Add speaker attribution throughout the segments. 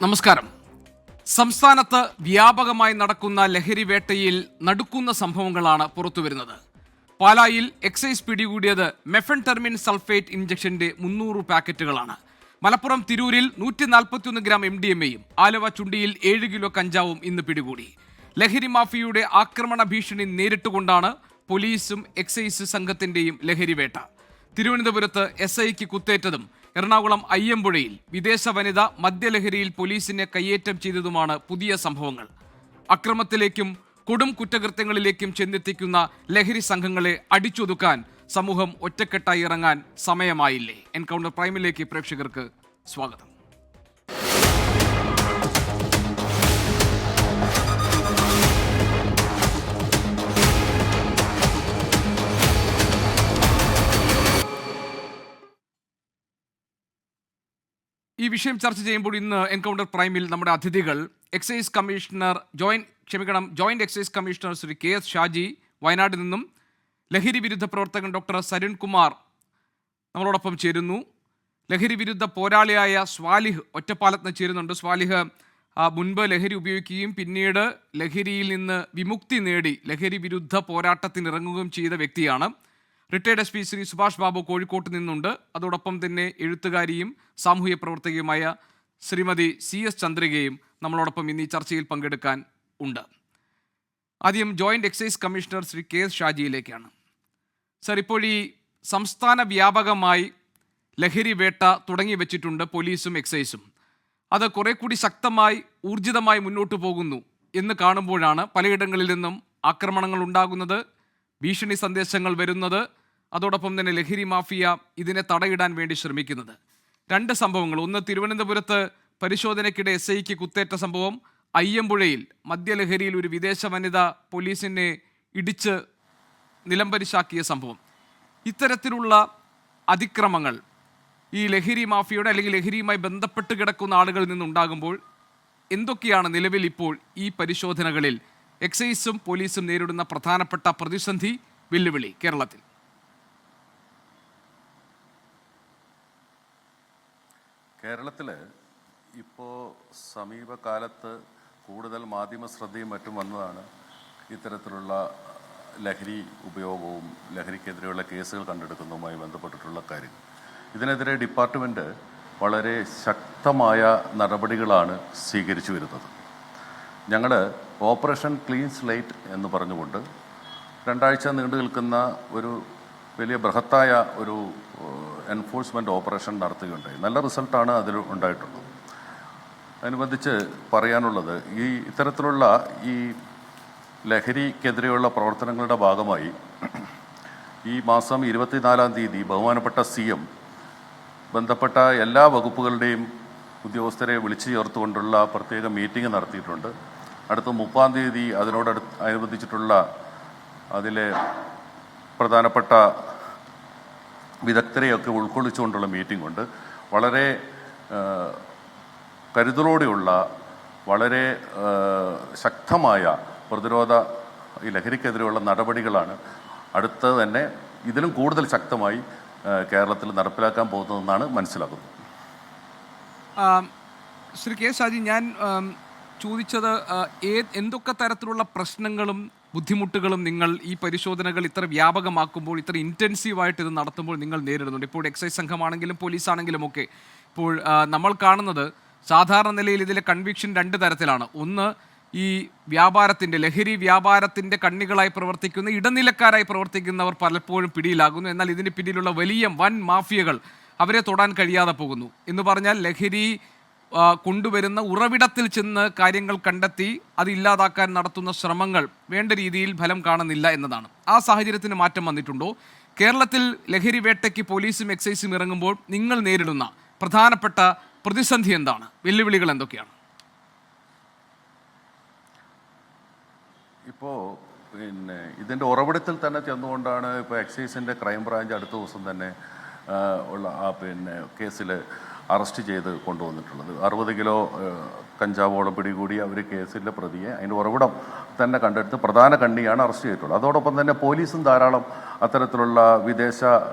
Speaker 1: നമസ്കാരം. സംസ്ഥാനത്ത് വ്യാപകമായി നടക്കുന്ന ലഹരി വേട്ടയിൽ നടുക്കുന്ന സംഭവങ്ങളാണ് പുറത്തുവരുന്നത്. പാലായിൽ എക്സൈസ് പിടികൂടിയത് മെഫെൻടെർമിൻ സൾഫേറ്റ് ഇഞ്ചക്ഷന്റെ 300 പാക്കറ്റുകളാണ്. മലപ്പുറം തിരൂരിൽ 141 ഗ്രാം MDMA-യും ആലുവ ചുണ്ടിയിൽ 7 കിലോ കഞ്ചാവും ഇന്ന് പിടികൂടി. ലഹരി മാഫിയയുടെ ആക്രമണ ഭീഷണി നേരിട്ടുകൊണ്ടാണ് പോലീസും എക്സൈസ് സംഘത്തിന്റെയും ലഹരി വേട്ട. തിരുവനന്തപുരത്ത് SIക്ക് കുത്തേറ്റതും എറണാകുളം അയ്യമ്പുഴയിൽ വിദേശ വനിത മദ്യലഹരിയിൽ പോലീസിനെ കയ്യേറ്റം ചെയ്തതുമാണ് പുതിയ സംഭവങ്ങൾ. അക്രമത്തിലേക്കും കൊടും കുറ്റകൃത്യങ്ങളിലേക്കും ചെന്നെത്തിക്കുന്ന ലഹരി സംഘങ്ങളെ അടിച്ചൊതുക്കാൻ സമൂഹം ഒറ്റക്കെട്ടായി ഇറങ്ങാൻ സമയമായില്ലേ? എൻകൗണ്ടർ പ്രൈമിലേക്ക് പ്രേക്ഷകർക്ക് സ്വാഗതം. ഈ വിഷയം ചർച്ച ചെയ്യുമ്പോൾ ഇന്ന് എൻകൗണ്ടർ പ്രൈമിൽ നമ്മുടെ അതിഥികൾ joint excise commissioner Shri KS Shaji വയനാട്ടിൽ നിന്നും, ലഹരി വിരുദ്ധ പ്രവർത്തകൻ ഡോക്ടർ സരുൺ കുമാർ നമ്മളോടൊപ്പം ചേരുന്നു. ലഹരി വിരുദ്ധ പോരാളിയായ സ്വാലിഹ് ഒറ്റപ്പാലത്ത് നിന്ന് ചേരുന്നുണ്ട്. സ്വാലിഹ് മുൻപ് ലഹരി ഉപയോഗിക്കുകയും പിന്നീട് ലഹരിയിൽ നിന്ന് വിമുക്തി നേടി ലഹരി വിരുദ്ധ പോരാട്ടത്തിനിറങ്ങുകയും ചെയ്ത വ്യക്തിയാണ്. റിട്ടയർഡ് SP ശ്രീ സുഭാഷ് ബാബു കോഴിക്കോട്ട് നിന്നുണ്ട്. അതോടൊപ്പം തന്നെ എഴുത്തുകാരിയും സാമൂഹ്യ പ്രവർത്തകയുമായ ശ്രീമതി CS ചന്ദ്രികയും നമ്മളോടൊപ്പം ഇന്ന് ഈ ചർച്ചയിൽ പങ്കെടുക്കാൻ ഉണ്ട്. ആദ്യം joint excise commissioner Shri KS ഷാജിയിലേക്കാണ്. സർ, ഇപ്പോൾ ഈ സംസ്ഥാന വ്യാപകമായി ലഹരി വേട്ട തുടങ്ങി വെച്ചിട്ടുണ്ട് പോലീസും എക്സൈസും. അത് കുറെ കൂടി ശക്തമായി ഊർജിതമായി മുന്നോട്ട് പോകുന്നു എന്ന് കാണുമ്പോഴാണ് പലയിടങ്ങളിൽ നിന്നും ആക്രമണങ്ങൾ ഉണ്ടാകുന്നത്, ഭീഷണി സന്ദേശങ്ങൾ വരുന്നത്, അതോടൊപ്പം തന്നെ ലഹരി മാഫിയ ഇതിനെ തടയിടാൻ വേണ്ടി ശ്രമിക്കുന്നത്. രണ്ട് സംഭവങ്ങൾ, ഒന്ന് തിരുവനന്തപുരത്ത് പരിശോധനയ്ക്കിടെ SIക്ക് കുത്തേറ്റ സംഭവം, അയ്യമ്പുഴയിൽ മദ്യലഹരിയിൽ ഒരു വിദേശ വനിത പോലീസിനെ ഇടിച്ച് നിലംപരിശാക്കിയ സംഭവം. ഇത്തരത്തിലുള്ള അതിക്രമങ്ങൾ ഈ ലഹരി മാഫിയയുടെ അല്ലെങ്കിൽ ലഹരിയുമായി ബന്ധപ്പെട്ട് കിടക്കുന്ന ആളുകളിൽ നിന്നുണ്ടാകുമ്പോൾ എന്തൊക്കെയാണ് നിലവിൽ ഇപ്പോൾ ഈ പരിശോധനകളിൽ എക്സൈസും പോലീസും നേരിടുന്ന പ്രധാനപ്പെട്ട പ്രതിസന്ധി, വെല്ലുവിളി കേരളത്തിൽ?
Speaker 2: കേരളത്തിൽ ഇപ്പോൾ സമീപകാലത്ത് കൂടുതൽ മാധ്യമ ശ്രദ്ധയും മറ്റും വന്നതാണ് ഇത്തരത്തിലുള്ള ലഹരി ഉപയോഗവും ലഹരിക്കെതിരെയുള്ള കേസുകൾ കണ്ടെടുക്കുന്നതുമായി ബന്ധപ്പെട്ടിട്ടുള്ള കാര്യം. ഇതിനെതിരെ ഡിപ്പാർട്ട്മെൻറ്റ് വളരെ ശക്തമായ നടപടികളാണ് സ്വീകരിച്ചു വരുന്നത്. ഞങ്ങൾ ഓപ്പറേഷൻ ക്ലീൻ സ്ലേറ്റ് എന്ന് പറഞ്ഞുകൊണ്ട് 2 ആഴ്ച നീണ്ടു നിൽക്കുന്ന ഒരു വലിയ ബൃഹത്തായ ഒരു എൻഫോഴ്സ്മെൻറ്റ് ഓപ്പറേഷൻ നടത്തുകയുണ്ടായി. നല്ല റിസൾട്ടാണ് അതിൽ ഉണ്ടായിട്ടുള്ളത്. അനുബന്ധിച്ച് പറയാനുള്ളത്, ഈ ഇത്തരത്തിലുള്ള ഈ ലഹരിക്കെതിരെയുള്ള പ്രവർത്തനങ്ങളുടെ ഭാഗമായി ഈ മാസം 24-ാം തീയതി ബഹുമാനപ്പെട്ട CM ബന്ധപ്പെട്ട എല്ലാ വകുപ്പുകളുടെയും ഉദ്യോഗസ്ഥരെ വിളിച്ചു ചേർത്തുകൊണ്ടുള്ള പ്രത്യേക മീറ്റിംഗ് നടത്തിയിട്ടുണ്ട്. അടുത്ത 30-ാം തീയതി അനുബന്ധിച്ചിട്ടുള്ള അതിലെ പ്രധാനപ്പെട്ട വിദഗ്ധരെയൊക്കെ ഉൾക്കൊള്ളിച്ചുകൊണ്ടുള്ള മീറ്റിംഗ് ഉണ്ട്. വളരെ കരുതലോടെയുള്ള വളരെ ശക്തമായ പ്രതിരോധ ഈ ലഹരിക്കെതിരെയുള്ള നടപടികളാണ് അടുത്ത് തന്നെ ഇതിലും കൂടുതൽ ശക്തമായി കേരളത്തിൽ നടപ്പിലാക്കാൻ പോകുന്നതെന്നാണ് മനസ്സിലാക്കുന്നത്.
Speaker 1: ശ്രീ KS ഷാജി, ഞാൻ ചോദിച്ചത് എന്തൊക്കെ തരത്തിലുള്ള പ്രശ്നങ്ങളും ബുദ്ധിമുട്ടുകളും നിങ്ങൾ ഈ പരിശോധനകൾ ഇത്ര വ്യാപകമാക്കുമ്പോൾ, ഇത്ര ഇൻറ്റൻസീവായിട്ട് ഇത് നടത്തുമ്പോൾ നിങ്ങൾ നേരിടുന്നുണ്ട്? ഇപ്പോൾ എക്സൈസ് സംഘമാണെങ്കിലും പോലീസാണെങ്കിലും ഒക്കെ ഇപ്പോൾ നമ്മൾ കാണുന്നത് സാധാരണ നിലയിൽ ഇതിലെ കൺവിക്ഷൻ 2 തരത്തിലാണ്. ഒന്ന്, ഈ വ്യാപാരത്തിൻ്റെ ലഹരി വ്യാപാരത്തിൻ്റെ കണ്ണികളായി പ്രവർത്തിക്കുന്ന ഇടനിലക്കാരായി പ്രവർത്തിക്കുന്നവർ പലപ്പോഴും പിടിയിലാകുന്നു. എന്നാൽ ഇതിന് പിന്നിലുള്ള വലിയ വൻ മാഫിയകൾ അവരെ തൊടാൻ കഴിയാതെ പോകുന്നു. എന്ന് പറഞ്ഞാൽ ലഹരി കൊണ്ടുവരുന്ന ഉറവിടത്തിൽ ചെന്ന് കാര്യങ്ങൾ കണ്ടെത്തി അത് ഇല്ലാതാക്കാൻ നടത്തുന്ന ശ്രമങ്ങൾ വേണ്ട രീതിയിൽ ഫലം കാണുന്നില്ല എന്നതാണ്. ആ സാഹചര്യത്തിന് മാറ്റം വന്നിട്ടുണ്ടോ? കേരളത്തിൽ ലഹരി വേട്ടയ്ക്ക് പോലീസും എക്സൈസും ഇറങ്ങുമ്പോൾ നിങ്ങൾ നേരിടുന്ന പ്രധാനപ്പെട്ട പ്രതിസന്ധി എന്താണ്? വെല്ലുവിളികൾ എന്തൊക്കെയാണ്?
Speaker 2: ഇപ്പോൾ ഇതിൻ്റെ ഉറവിടത്തിൽ തന്നെ ചെന്നുകൊണ്ടാണ് ഇപ്പോൾ എക്സൈസിൻ്റെ ക്രൈം ബ്രാഞ്ച് അടുത്ത ദിവസം തന്നെ ഉള്ള കേസിൽ അറസ്റ്റ് ചെയ്ത് കൊണ്ടുവന്നിട്ടുള്ളത്. 60 കിലോ കഞ്ചാവോളം പിടികൂടി അവർ കേസിലെ പ്രതിയെ അതിൻ്റെ ഉറവിടം തന്നെ കണ്ടെടുത്ത് പ്രധാന കണ്ണിയാണ് അറസ്റ്റ് ചെയ്തിട്ടുള്ളത്. അതോടൊപ്പം തന്നെ പോലീസും ധാരാളം അത്തരത്തിലുള്ള വിദേശ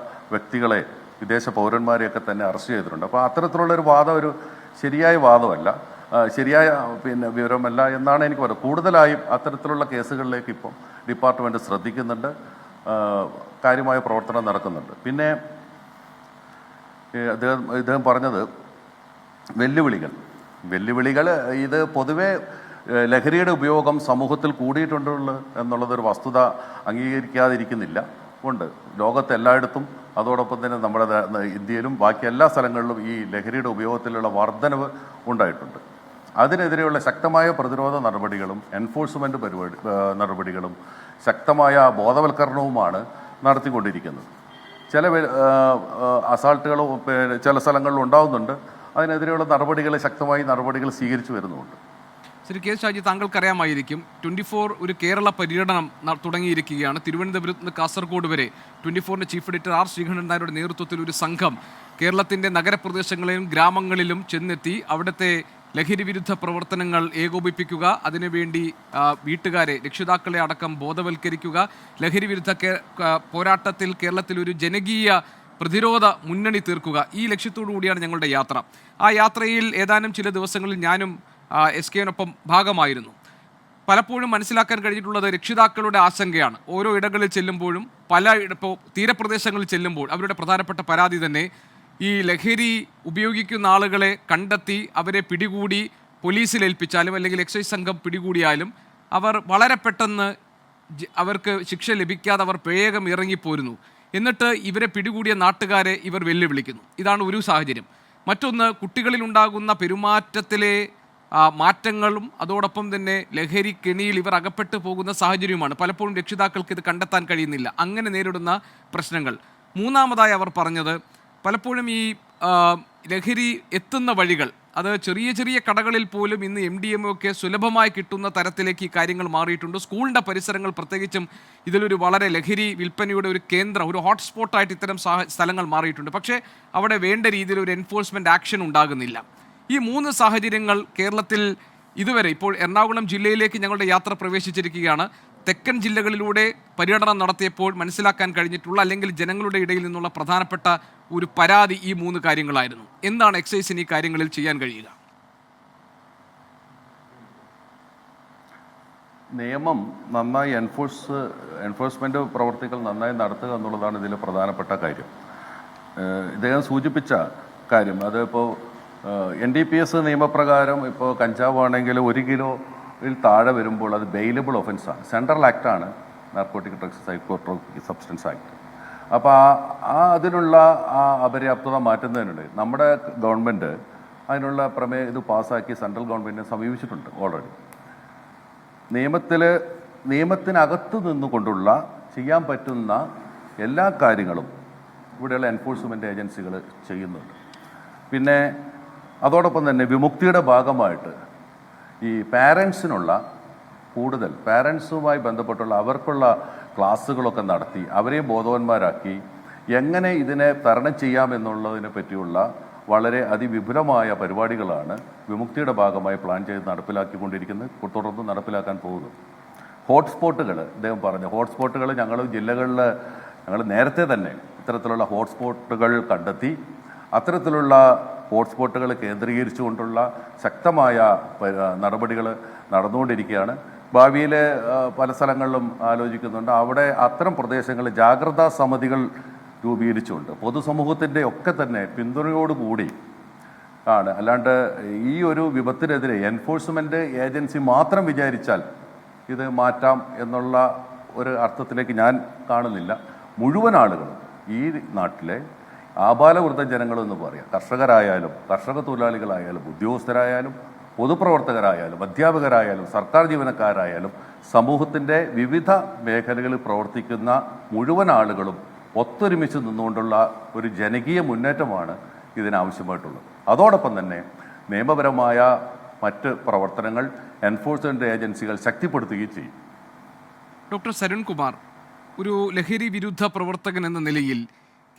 Speaker 2: വ്യക്തികളെ വിദേശ പൗരന്മാരെയൊക്കെ തന്നെ അറസ്റ്റ് ചെയ്തിട്ടുണ്ട്. അപ്പോൾ അത്തരത്തിലുള്ളൊരു വാദം ഒരു ശരിയായ വാദമല്ല. ശരിയായ വിവരമല്ല എന്നാണ് എനിക്ക് പറയുന്നത്. കൂടുതലായും അത്തരത്തിലുള്ള കേസുകളിലേക്ക് ഇപ്പം ഡിപ്പാർട്ട്മെൻറ്റ് ശ്രദ്ധിക്കുന്നുണ്ട്, കാര്യമായ പ്രവർത്തനം നടക്കുന്നുണ്ട്. പിന്നെ ഇദ്ദേഹം പറഞ്ഞത് വെല്ലുവിളികൾ ഇത് പൊതുവേ ലഹരിയുടെ ഉപയോഗം സമൂഹത്തിൽ കൂടിയിട്ടുണ്ടല്ലോ എന്നുള്ളതൊരു വസ്തുത അംഗീകരിക്കാതിരിക്കുന്നില്ല ഉണ്ട്. ലോകത്ത് എല്ലായിടത്തും അതോടൊപ്പം തന്നെ നമ്മുടെ ഇന്ത്യയിലും ബാക്കി എല്ലാ സ്ഥലങ്ങളിലും ഈ ലഹരിയുടെ ഉപയോഗത്തിലുള്ള വർധനവ് ഉണ്ടായിട്ടുണ്ട്. അതിനെതിരെയുള്ള ശക്തമായ പ്രതിരോധ നടപടികളും എൻഫോഴ്സ്മെൻറ്റ് നടപടികളും ശക്തമായ ബോധവൽക്കരണവുമാണ് നടത്തിക്കൊണ്ടിരിക്കുന്നത്. ചില അസാൾട്ടുകളും ചില സ്ഥലങ്ങളിൽ ഉണ്ടാകുന്നുണ്ട്. അതിനെതിരെയുള്ള ശക്തമായി നടപടികൾ സ്വീകരിച്ചു വരുന്നുമുണ്ട്.
Speaker 1: ശ്രീ കെ ഷാജി, താങ്കൾക്കറിയാമായിരിക്കും 24 ഒരു കേരള പര്യടനം തുടങ്ങിയിരിക്കുകയാണ്. തിരുവനന്തപുരത്ത് നിന്ന് കാസർഗോഡ് വരെ 24ന്റെ ചീഫ് എഡിറ്റർ ആർ ശ്രീകണ്ഠൻ നായരുടെ നേതൃത്വത്തിൽ ഒരു സംഘം കേരളത്തിൻ്റെ നഗരപ്രദേശങ്ങളിലും ഗ്രാമങ്ങളിലും ചെന്നെത്തി അവിടുത്തെ ലഹരി വിരുദ്ധ പ്രവർത്തനങ്ങൾ ഏകോപിപ്പിക്കുക, അതിനുവേണ്ടി വീട്ടുകാരെ, രക്ഷിതാക്കളെ അടക്കം ബോധവൽക്കരിക്കുക, ലഹരി വിരുദ്ധ പോരാട്ടത്തിൽ കേരളത്തിൽ ഒരു ജനകീയ പ്രതിരോധ മുന്നണി തീർക്കുക, ഈ ലക്ഷ്യത്തോടു കൂടിയാണ് ഞങ്ങളുടെ യാത്ര. ആ യാത്രയിൽ ഏതാനും ചില ദിവസങ്ങളിൽ ഞാനും SKനൊപ്പം ഭാഗമായിരുന്നു. പലപ്പോഴും മനസ്സിലാക്കാൻ കഴിഞ്ഞിട്ടുള്ളത് രക്ഷിതാക്കളുടെ ആശങ്കയാണ്. ഓരോ ഇടങ്ങളിൽ ചെല്ലുമ്പോഴും ഇപ്പോൾ തീരപ്രദേശങ്ങളിൽ ചെല്ലുമ്പോൾ അവരുടെ പ്രധാനപ്പെട്ട പരാതി തന്നെ ഈ ലഹരി ഉപയോഗിക്കുന്ന ആളുകളെ കണ്ടെത്തി അവരെ പിടികൂടി പോലീസിൽ ഏൽപ്പിച്ചാലും അല്ലെങ്കിൽ എക്സൈസ് സംഘം പിടികൂടിയാലും അവർ വളരെ പെട്ടെന്ന് അവർക്ക് ശിക്ഷ ലഭിക്കാതെ അവർ വേഗം ഇറങ്ങിപ്പോരുന്നു. എന്നിട്ട് ഇവരെ പിടികൂടിയ നാട്ടുകാരെ ഇവർ വെല്ലുവിളിക്കുന്നു. ഇതാണ് ഒരു സാഹചര്യം. മറ്റൊന്ന്, കുട്ടികളിലുണ്ടാകുന്ന പെരുമാറ്റത്തിലെ മാറ്റങ്ങളും അതോടൊപ്പം തന്നെ ലഹരി കെണിയിൽ ഇവർ അകപ്പെട്ടു പോകുന്ന സാഹചര്യവുമാണ്. പലപ്പോഴും രക്ഷിതാക്കൾക്ക് ഇത് കണ്ടെത്താൻ കഴിയുന്നില്ല. അങ്ങനെ നേരിടുന്ന പ്രശ്നങ്ങൾ. മൂന്നാമതായി അവർ പറഞ്ഞത് പലപ്പോഴും ഈ ലഹരി എത്തുന്ന വഴികൾ, അത് ചെറിയ ചെറിയ കടകളിൽ പോലും ഇന്ന് MDMA ഒക്കെ സുലഭമായി കിട്ടുന്ന തരത്തിലേക്ക് ഈ കാര്യങ്ങൾ മാറിയിട്ടുണ്ട്. സ്കൂളിൻ്റെ പരിസരങ്ങൾ പ്രത്യേകിച്ചും ഇതിലൊരു വളരെ ലഹരി വിൽപ്പനയുടെ ഒരു കേന്ദ്രം, ഒരു ഹോട്ട്സ്പോട്ടായിട്ട് ഇത്തരം സ്ഥലങ്ങൾ മാറിയിട്ടുണ്ട്. പക്ഷേ അവിടെ വേണ്ട രീതിയിൽ ഒരു എൻഫോഴ്സ്മെൻറ്റ് ആക്ഷൻ ഉണ്ടാകുന്നില്ല. ഈ 3 സാഹചര്യങ്ങൾ കേരളത്തിൽ ഇതുവരെ, ഇപ്പോൾ എറണാകുളം ജില്ലയിലേക്ക് ഞങ്ങളുടെ യാത്ര പ്രവേശിച്ചിരിക്കുകയാണ്. തെക്കൻ ജില്ലകളിലൂടെ പര്യടനം നടത്തിയപ്പോൾ മനസ്സിലാക്കാൻ കഴിഞ്ഞിട്ടുള്ള അല്ലെങ്കിൽ ജനങ്ങളുടെ ഇടയിൽ നിന്നുള്ള പ്രധാനപ്പെട്ട ഒരു പരാതി ഈ 3 കാര്യങ്ങളായിരുന്നു. എന്താണ് എക്സൈസിന് ഈ കാര്യങ്ങളിൽ ചെയ്യാൻ കഴിയുക?
Speaker 2: നിയമം നന്നായി എൻഫോഴ്സ്മെൻറ്റ് പ്രവർത്തികൾ നന്നായി നടത്തുക എന്നുള്ളതാണ് ഇതിൽ പ്രധാനപ്പെട്ട കാര്യം. ഇദ്ദേഹം സൂചിപ്പിച്ച കാര്യം, അതിപ്പോൾ NDPS നിയമപ്രകാരം ഇപ്പോൾ കഞ്ചാവാണെങ്കിൽ 1 കിലോയിൽ താഴെ വരുമ്പോൾ അത് ബെയിലബിൾ ഒഫൻസാണ്. സെൻട്രൽ ആക്ടാണ് narcotic drugs psychotropic substance act. അപ്പോൾ അതിനുള്ള അപര്യാപ്തത മാറ്റുന്നതിനുണ്ട്. നമ്മുടെ ഗവൺമെൻറ് അതിനുള്ള ഇത് പാസ്സാക്കി സെൻട്രൽ ഗവൺമെൻറ്റിനെ സമീപിച്ചിട്ടുണ്ട് ഓൾറെഡി. നിയമത്തിനകത്ത് നിന്നുകൊണ്ടുള്ള ചെയ്യാൻ പറ്റുന്ന എല്ലാ കാര്യങ്ങളും ഇവിടെയുള്ള എൻഫോഴ്സ്മെൻറ്റ് ഏജൻസികൾ ചെയ്യുന്നുണ്ട്. പിന്നെ അതോടൊപ്പം തന്നെ വിമുക്തിയുടെ ഭാഗമായിട്ട് ഈ പാരൻസുമായി ബന്ധപ്പെട്ടുള്ള അവർക്കുള്ള ക്ലാസ്സുകളൊക്കെ നടത്തി അവരെയും ബോധവാന്മാരാക്കി എങ്ങനെ ഇതിനെ തരണം ചെയ്യാമെന്നുള്ളതിനെ പറ്റിയുള്ള വളരെ അതിവിപുലമായ പരിപാടികളാണ് വിമുക്തിയുടെ ഭാഗമായി പ്ലാൻ ചെയ്ത് നടപ്പിലാക്കിക്കൊണ്ടിരിക്കുന്നത്, തുടർന്ന് നടപ്പിലാക്കാൻ പോകുന്നത്. ഹോട്ട്സ്പോട്ടുകൾ, ഇദ്ദേഹം പറഞ്ഞു, ഹോട്ട്സ്പോട്ടുകൾ ഞങ്ങൾ നേരത്തെ തന്നെ ഇത്തരത്തിലുള്ള ഹോട്ട്സ്പോട്ടുകൾ കണ്ടെത്തി അത്തരത്തിലുള്ള ഹോട്ട്സ്പോട്ടുകൾ കേന്ദ്രീകരിച്ചുകൊണ്ടുള്ള ശക്തമായ നടപടികൾ നടന്നുകൊണ്ടിരിക്കുകയാണ്. ഭാവിയിൽ പല സ്ഥലങ്ങളിലും ആലോചിക്കുന്നുണ്ട്. അവിടെ അത്തരം പ്രദേശങ്ങളിൽ ജാഗ്രതാ സമിതികൾ രൂപീകരിച്ചുകൊണ്ട് പൊതുസമൂഹത്തിൻ്റെ ഒക്കെ തന്നെ പിന്തുണയോടുകൂടി ആണ്. അല്ലാണ്ട് ഈ ഒരു വിപത്തിനെതിരെ എൻഫോഴ്സ്മെൻറ്റ് ഏജൻസി മാത്രം വിചാരിച്ചാൽ ഇത് മാറ്റാം എന്നുള്ള ഒരു അർത്ഥത്തിലേക്ക് ഞാൻ കാണുന്നില്ല. മുഴുവൻ ആളുകളും ഈ നാട്ടിലെ ആബാലവൃദ്ധ ജനങ്ങളെന്ന് പറയാം, കർഷകരായാലും കർഷക തൊഴിലാളികളായാലും ഉദ്യോഗസ്ഥരായാലും പൊതുപ്രവർത്തകരായാലും അധ്യാപകരായാലും സർക്കാർ ജീവനക്കാരായാലും സമൂഹത്തിൻ്റെ വിവിധ മേഖലകളിൽ പ്രവർത്തിക്കുന്ന മുഴുവൻ ആളുകളും ഒത്തൊരുമിച്ച് നിന്നുകൊണ്ടുള്ള ഒരു ജനകീയ മുന്നേറ്റമാണ് ഇതിനാവശ്യമായിട്ടുള്ളത്. അതോടൊപ്പം തന്നെ നിയമപരമായ മറ്റ് പ്രവർത്തനങ്ങൾ എൻഫോഴ്സ്മെൻറ്റ് ഏജൻസികൾ ശക്തിപ്പെടുത്തുകയും ചെയ്യും.
Speaker 1: ഡോക്ടർ സരുൺകുമാർ, ഒരു ലഹരി വിരുദ്ധ പ്രവർത്തകൻ എന്ന നിലയിൽ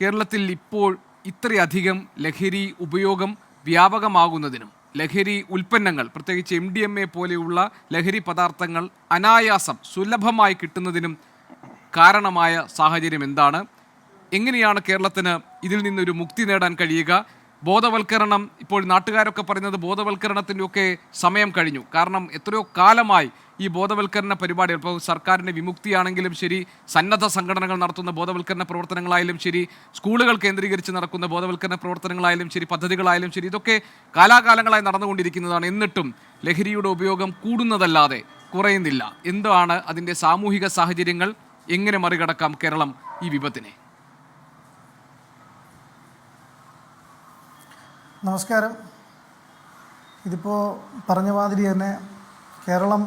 Speaker 1: കേരളത്തിൽ ഇപ്പോൾ ഇത്രയധികം ലഹരി ഉപയോഗം വ്യാപകമാകുന്നതിനും ലഹരി ഉൽപ്പന്നങ്ങൾ, പ്രത്യേകിച്ച് MDMA പോലെയുള്ള ലഹരി പദാർത്ഥങ്ങൾ അനായാസം സുലഭമായി കിട്ടുന്നതിനും കാരണമായ സാഹചര്യം എന്താണ്? എങ്ങനെയാണ് കേരളത്തിന് ഇതിൽ നിന്നൊരു മുക്തി നേടാൻ കഴിയുക? ബോധവൽക്കരണം ഇപ്പോൾ നാട്ടുകാരൊക്കെ പറയുന്നത് ബോധവൽക്കരണത്തിൻ്റെ ഒക്കെ സമയം കഴിഞ്ഞു. കാരണം എത്രയോ കാലമായി ഈ ബോധവൽക്കരണ പരിപാടികൾ, ഇപ്പോൾ സർക്കാരിൻ്റെ വിമുക്തിയാണെങ്കിലും ശരി, സന്നദ്ധ സംഘടനകൾ നടത്തുന്ന ബോധവൽക്കരണ പ്രവർത്തനങ്ങളായാലും ശരി, സ്കൂളുകൾ കേന്ദ്രീകരിച്ച് നടക്കുന്ന ബോധവൽക്കരണ പ്രവർത്തനങ്ങളായാലും ശരി, പദ്ധതികളായാലും ശരി, ഇതൊക്കെ കാലാകാലങ്ങളായി നടന്നുകൊണ്ടിരിക്കുന്നതാണ്. എന്നിട്ടും ലഹരിയുടെ ഉപയോഗം കൂടുന്നതല്ലാതെ കുറയുന്നില്ല. എന്താണ് അതിൻ്റെ സാമൂഹിക സാഹചര്യങ്ങൾ? എങ്ങനെ മറികടക്കാം കേരളം ഈ വിപത്തിനെ?
Speaker 3: നമസ്കാരം. ഇതിപ്പോൾ പറഞ്ഞ മാതിരി തന്നെ കേരളം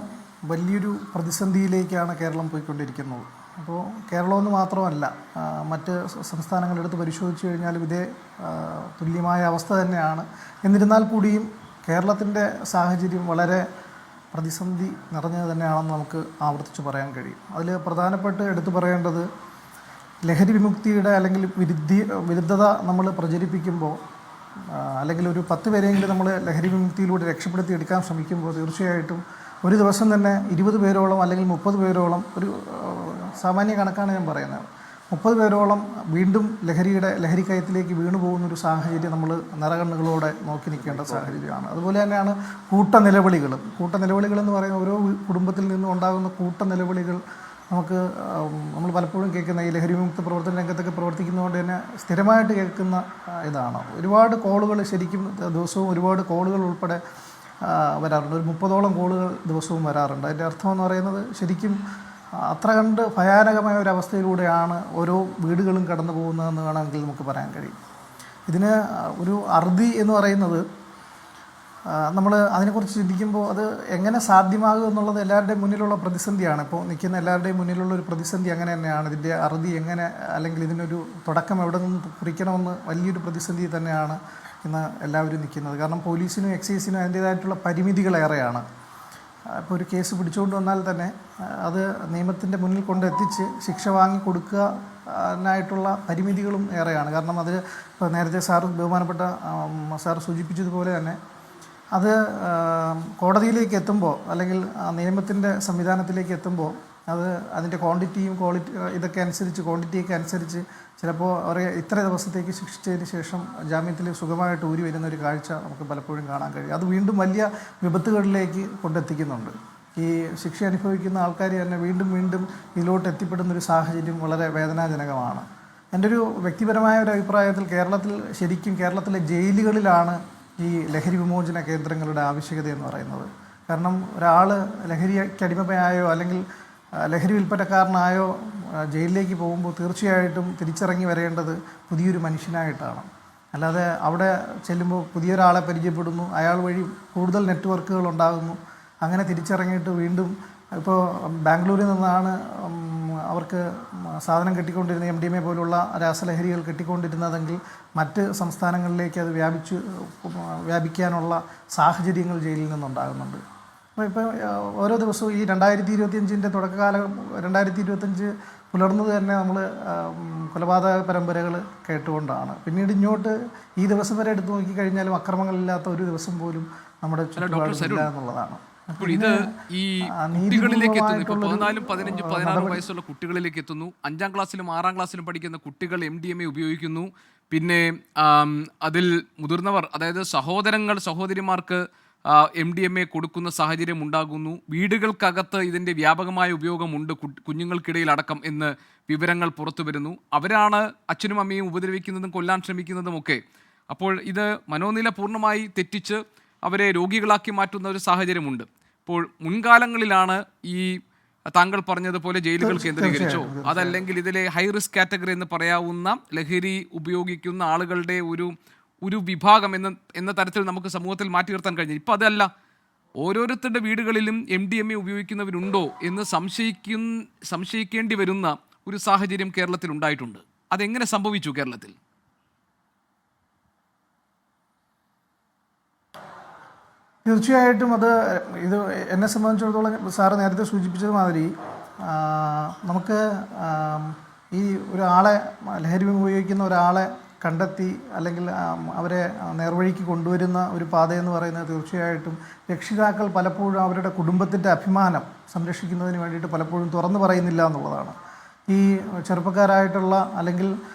Speaker 3: വലിയൊരു പ്രതിസന്ധിയിലേക്കാണ് കേരളം പോയിക്കൊണ്ടിരിക്കുന്നത്. അപ്പോൾ കേരളമെന്ന് മാത്രമല്ല, മറ്റ് സംസ്ഥാനങ്ങളെടുത്ത് പരിശോധിച്ച് കഴിഞ്ഞാലും ഇതേ തുല്യമായ അവസ്ഥ തന്നെയാണ്. എന്നിരുന്നാൽ കൂടിയും കേരളത്തിൻ്റെ സാഹചര്യം വളരെ പ്രതിസന്ധി നിറഞ്ഞത് തന്നെയാണെന്ന് നമുക്ക് ആവർത്തിച്ച് പറയാൻ കഴിയും. അതിൽ പ്രധാനപ്പെട്ട് എടുത്തു പറയേണ്ടത് ലഹരി വിമുക്തിയുടെ അല്ലെങ്കിൽ വിരുദ്ധത നമ്മൾ പ്രചരിപ്പിക്കുമ്പോൾ, അല്ലെങ്കിൽ ഒരു 10 പേരെങ്കിലും നമ്മൾ ലഹരി വിമുക്തിയിലൂടെ രക്ഷപ്പെടുത്തി എടുക്കാൻ ശ്രമിക്കുമ്പോൾ തീർച്ചയായിട്ടും ഒരു ദിവസം തന്നെ 20 പേരോളം അല്ലെങ്കിൽ 30 പേരോളം, ഒരു സാമാന്യ കണക്കാണ് ഞാൻ പറയുന്നത്, 30 പേരോളം വീണ്ടും ലഹരിക്കയത്തിലേക്ക് വീണു പോകുന്നൊരു സാഹചര്യം നമ്മൾ നിറകണ്ണുകളോടെ നോക്കി നിൽക്കേണ്ട സാഹചര്യമാണ്. അതുപോലെ തന്നെയാണ് കൂട്ടനിലവിളികൾ എന്ന് പറയുന്ന ഓരോ കുടുംബത്തിൽ നിന്നും ഉണ്ടാകുന്ന കൂട്ടനിലവിളികൾ നമ്മൾ പലപ്പോഴും കേൾക്കുന്ന ഈ ലഹരി വിമുക്ത പ്രവർത്തന രംഗത്തൊക്കെ പ്രവർത്തിക്കുന്നതുകൊണ്ട് തന്നെ സ്ഥിരമായിട്ട് കേൾക്കുന്ന ഇതാണ്. ഒരുപാട് കോളുകൾ, ശരിക്കും ദിവസവും ഒരുപാട് കോളുകൾ ഉൾപ്പെടെ വരാറുണ്ട്. ഒരു 30ഓളം കോളുകൾ ദിവസവും വരാറുണ്ട്. അതിൻ്റെ അർത്ഥം എന്ന് പറയുന്നത് ശരിക്കും അത്ര കണ്ട് ഭയാനകമായ ഒരവസ്ഥയിലൂടെയാണ് ഓരോ വീടുകളും കടന്നു പോകുന്നതെന്ന് വേണമെങ്കിൽ നമുക്ക് പറയാൻ കഴിയും. ഇതിന് ഒരു അറുതി എന്ന് പറയുന്നത്, നമ്മൾ അതിനെക്കുറിച്ച് ചിന്തിക്കുമ്പോൾ അത് എങ്ങനെ സാധ്യമാകും എന്നുള്ളത് എല്ലാവരുടെയും മുന്നിലുള്ള പ്രതിസന്ധിയാണ്. ഇപ്പോൾ നിൽക്കുന്ന എല്ലാവരുടെയും മുന്നിലുള്ള ഒരു പ്രതിസന്ധി അങ്ങനെ തന്നെയാണ്. ഇതിൻ്റെ അറുതി എങ്ങനെ, അല്ലെങ്കിൽ ഇതിനൊരു തുടക്കം എവിടെ നിന്ന് കുറിക്കണമെന്ന് വലിയൊരു പ്രതിസന്ധി തന്നെയാണ് ഇന്ന് എല്ലാവരും നിൽക്കുന്നത്. കാരണം പോലീസിനും എക്സൈസിനും അതിൻ്റേതായിട്ടുള്ള പരിമിതികളേറെയാണ്. ഇപ്പോൾ ഒരു കേസ് പിടിച്ചുകൊണ്ട് വന്നാൽ തന്നെ അത് നിയമത്തിൻ്റെ മുന്നിൽ കൊണ്ടെത്തിച്ച് ശിക്ഷ വാങ്ങി കൊടുക്കാനായിട്ടുള്ള പരിമിതികളും ഏറെയാണ്. കാരണം അത് ഇപ്പോൾ നേരത്തെ ബഹുമാനപ്പെട്ട സാർ സൂചിപ്പിച്ചതുപോലെ തന്നെ അത് കോടതിയിലേക്ക് എത്തുമ്പോൾ, അല്ലെങ്കിൽ നിയമത്തിൻ്റെ സംവിധാനത്തിലേക്ക് എത്തുമ്പോൾ അത് അതിൻ്റെ ക്വാണ്ടിറ്റിയും ഇതൊക്കെ അനുസരിച്ച്, ക്വാണ്ടിറ്റിയൊക്കെ അനുസരിച്ച് ചിലപ്പോൾ ഇത്ര ദിവസത്തേക്ക് ശിക്ഷിച്ചതിന് ശേഷം ജാമ്യത്തിൽ സുഖമായിട്ട് ഊരി വരുന്ന ഒരു കാഴ്ച നമുക്ക് പലപ്പോഴും കാണാൻ കഴിയും. അത് വീണ്ടും വലിയ വിപത്തുകളിലേക്ക് കൊണ്ടെത്തിക്കുന്നുണ്ട്. ഈ ശിക്ഷ അനുഭവിക്കുന്ന ആൾക്കാർ തന്നെ വീണ്ടും ഇതിലോട്ട് എത്തിപ്പെടുന്നൊരു സാഹചര്യം വളരെ വേദനാജനകമാണ്. എൻ്റെ ഒരു വ്യക്തിപരമായ ഒരു അഭിപ്രായത്തിൽ കേരളത്തിലെ ജയിലുകളിലാണ് ഈ ലഹരി വിമോചന കേന്ദ്രങ്ങളുടെ ആവശ്യകത എന്ന് പറയുന്നത്. കാരണം ഒരാൾ ലഹരിക്ക് അടിമയായോ അല്ലെങ്കിൽ ലഹരി വിൽപ്പനക്കാരനായോ ജയിലിലേക്ക് പോകുമ്പോൾ തീർച്ചയായിട്ടും തിരിച്ചിറങ്ങി വരേണ്ടത് പുതിയൊരു മനുഷ്യനായിട്ടാണ്. അല്ലാതെ അവിടെ ചെല്ലുമ്പോൾ പുതിയൊരാളെ പരിചയപ്പെടുന്നു, അയാൾ വഴി കൂടുതൽ നെറ്റ്വർക്കുകൾ ഉണ്ടാകുന്നു, അങ്ങനെ തിരിച്ചിറങ്ങിയിട്ട് വീണ്ടും ഇപ്പോൾ ബാംഗ്ലൂരിൽ നിന്നാണ് അവർക്ക് സാധനം കിട്ടിക്കൊണ്ടിരുന്ന MDMA പോലുള്ള രാസലഹരികൾ കിട്ടിക്കൊണ്ടിരുന്നതെങ്കിൽ മറ്റ് സംസ്ഥാനങ്ങളിലേക്ക് അത് വ്യാപിക്കാനുള്ള സാഹചര്യങ്ങൾ ജയിലിൽ നിന്നുണ്ടാകുന്നുണ്ട്. ഇപ്പോൾ ഓരോ ദിവസവും ഈ 2025 തുടക്കകാലം 2025 പുലർന്നത് തന്നെ നമ്മൾ കൊലപാതക പരമ്പരകൾ കേട്ടുകൊണ്ടാണ്. പിന്നീട് ഇങ്ങോട്ട് ഈ ദിവസം വരെ എടുത്തു നോക്കിക്കഴിഞ്ഞാലും അക്രമങ്ങളില്ലാത്ത ഒരു ദിവസം പോലും നമ്മുടെ ചുറ്റുപാടില്ല എന്നുള്ളതാണ്.
Speaker 1: അപ്പോൾ ഇത് ഈ കുട്ടികളിലേക്ക് എത്തുന്നു. ഇപ്പോൾ 14, 15, 16 വയസ്സുള്ള കുട്ടികളിലേക്ക് എത്തുന്നു. 5ാം ക്ലാസ്സിലും 6ാം ക്ലാസ്സിലും പഠിക്കുന്ന കുട്ടികൾ MDMA ഉപയോഗിക്കുന്നു. പിന്നെ അതിൽ മുതിർന്നവർ, അതായത് സഹോദരിമാർക്ക് MDMA കൊടുക്കുന്ന സാഹചര്യം ഉണ്ടാകുന്നു. വീടുകൾക്കകത്ത് ഇതിൻ്റെ വ്യാപകമായ ഉപയോഗമുണ്ട് കുഞ്ഞുങ്ങൾക്കിടയിലടക്കം എന്ന് വിവരങ്ങൾ പുറത്തു വരുന്നു. അവരാണ് അച്ഛനും അമ്മയും ഉപദ്രവിക്കുന്നതും കൊല്ലാൻ ശ്രമിക്കുന്നതുമൊക്കെ. അപ്പോൾ ഇത് മനോനില പൂർണ്ണമായി തെറ്റിച്ച് അവരെ രോഗികളാക്കി മാറ്റുന്ന ഒരു സാഹചര്യമുണ്ട്. ഇപ്പോൾ മുൻകാലങ്ങളിലാണ് ഈ താങ്കൾ പറഞ്ഞതുപോലെ ജയിലുകൾ കേന്ദ്രീകരിച്ചോ, അതല്ലെങ്കിൽ ഇതിലെ ഹൈ റിസ്ക് കാറ്റഗറി എന്ന് പറയാവുന്ന ലഹരി ഉപയോഗിക്കുന്ന ആളുകളുടെ ഒരു വിഭാഗം എന്ന തരത്തിൽ നമുക്ക് സമൂഹത്തിൽ മാറ്റി നിർത്താൻ കഴിഞ്ഞു. ഇപ്പം അതല്ല, ഓരോരുത്തരുടെ വീടുകളിലും MDMA ഉപയോഗിക്കുന്നവരുണ്ടോ എന്ന് സംശയിക്കേണ്ടി വരുന്ന ഒരു സാഹചര്യം കേരളത്തിൽ ഉണ്ടായിട്ടുണ്ട്. അതെങ്ങനെ സംഭവിച്ചു കേരളത്തിൽ?
Speaker 3: തീർച്ചയായിട്ടും ഇത് എന്നെ സംബന്ധിച്ചിടത്തോളം സാറ് നേരത്തെ സൂചിപ്പിച്ചത് മാതിരി നമുക്ക് ഈ ഒരാളെ ലഹരി ഉപയോഗിക്കുന്ന ഒരാളെ കണ്ടെത്തി അല്ലെങ്കിൽ അവരെ നേർവഴിക്ക് കൊണ്ടുവരുന്ന ഒരു പാതയെന്ന് പറയുന്നത് തീർച്ചയായിട്ടും രക്ഷിതാക്കൾ പലപ്പോഴും അവരുടെ കുടുംബത്തിൻ്റെ അഭിമാനം സംരക്ഷിക്കുന്നതിന് വേണ്ടിയിട്ട് പലപ്പോഴും തുറന്നു പറയുന്നില്ല എന്നുള്ളതാണ്. ഈ ചെറുപ്പക്കാരായിട്ടുള്ള അല്ലെങ്കിൽ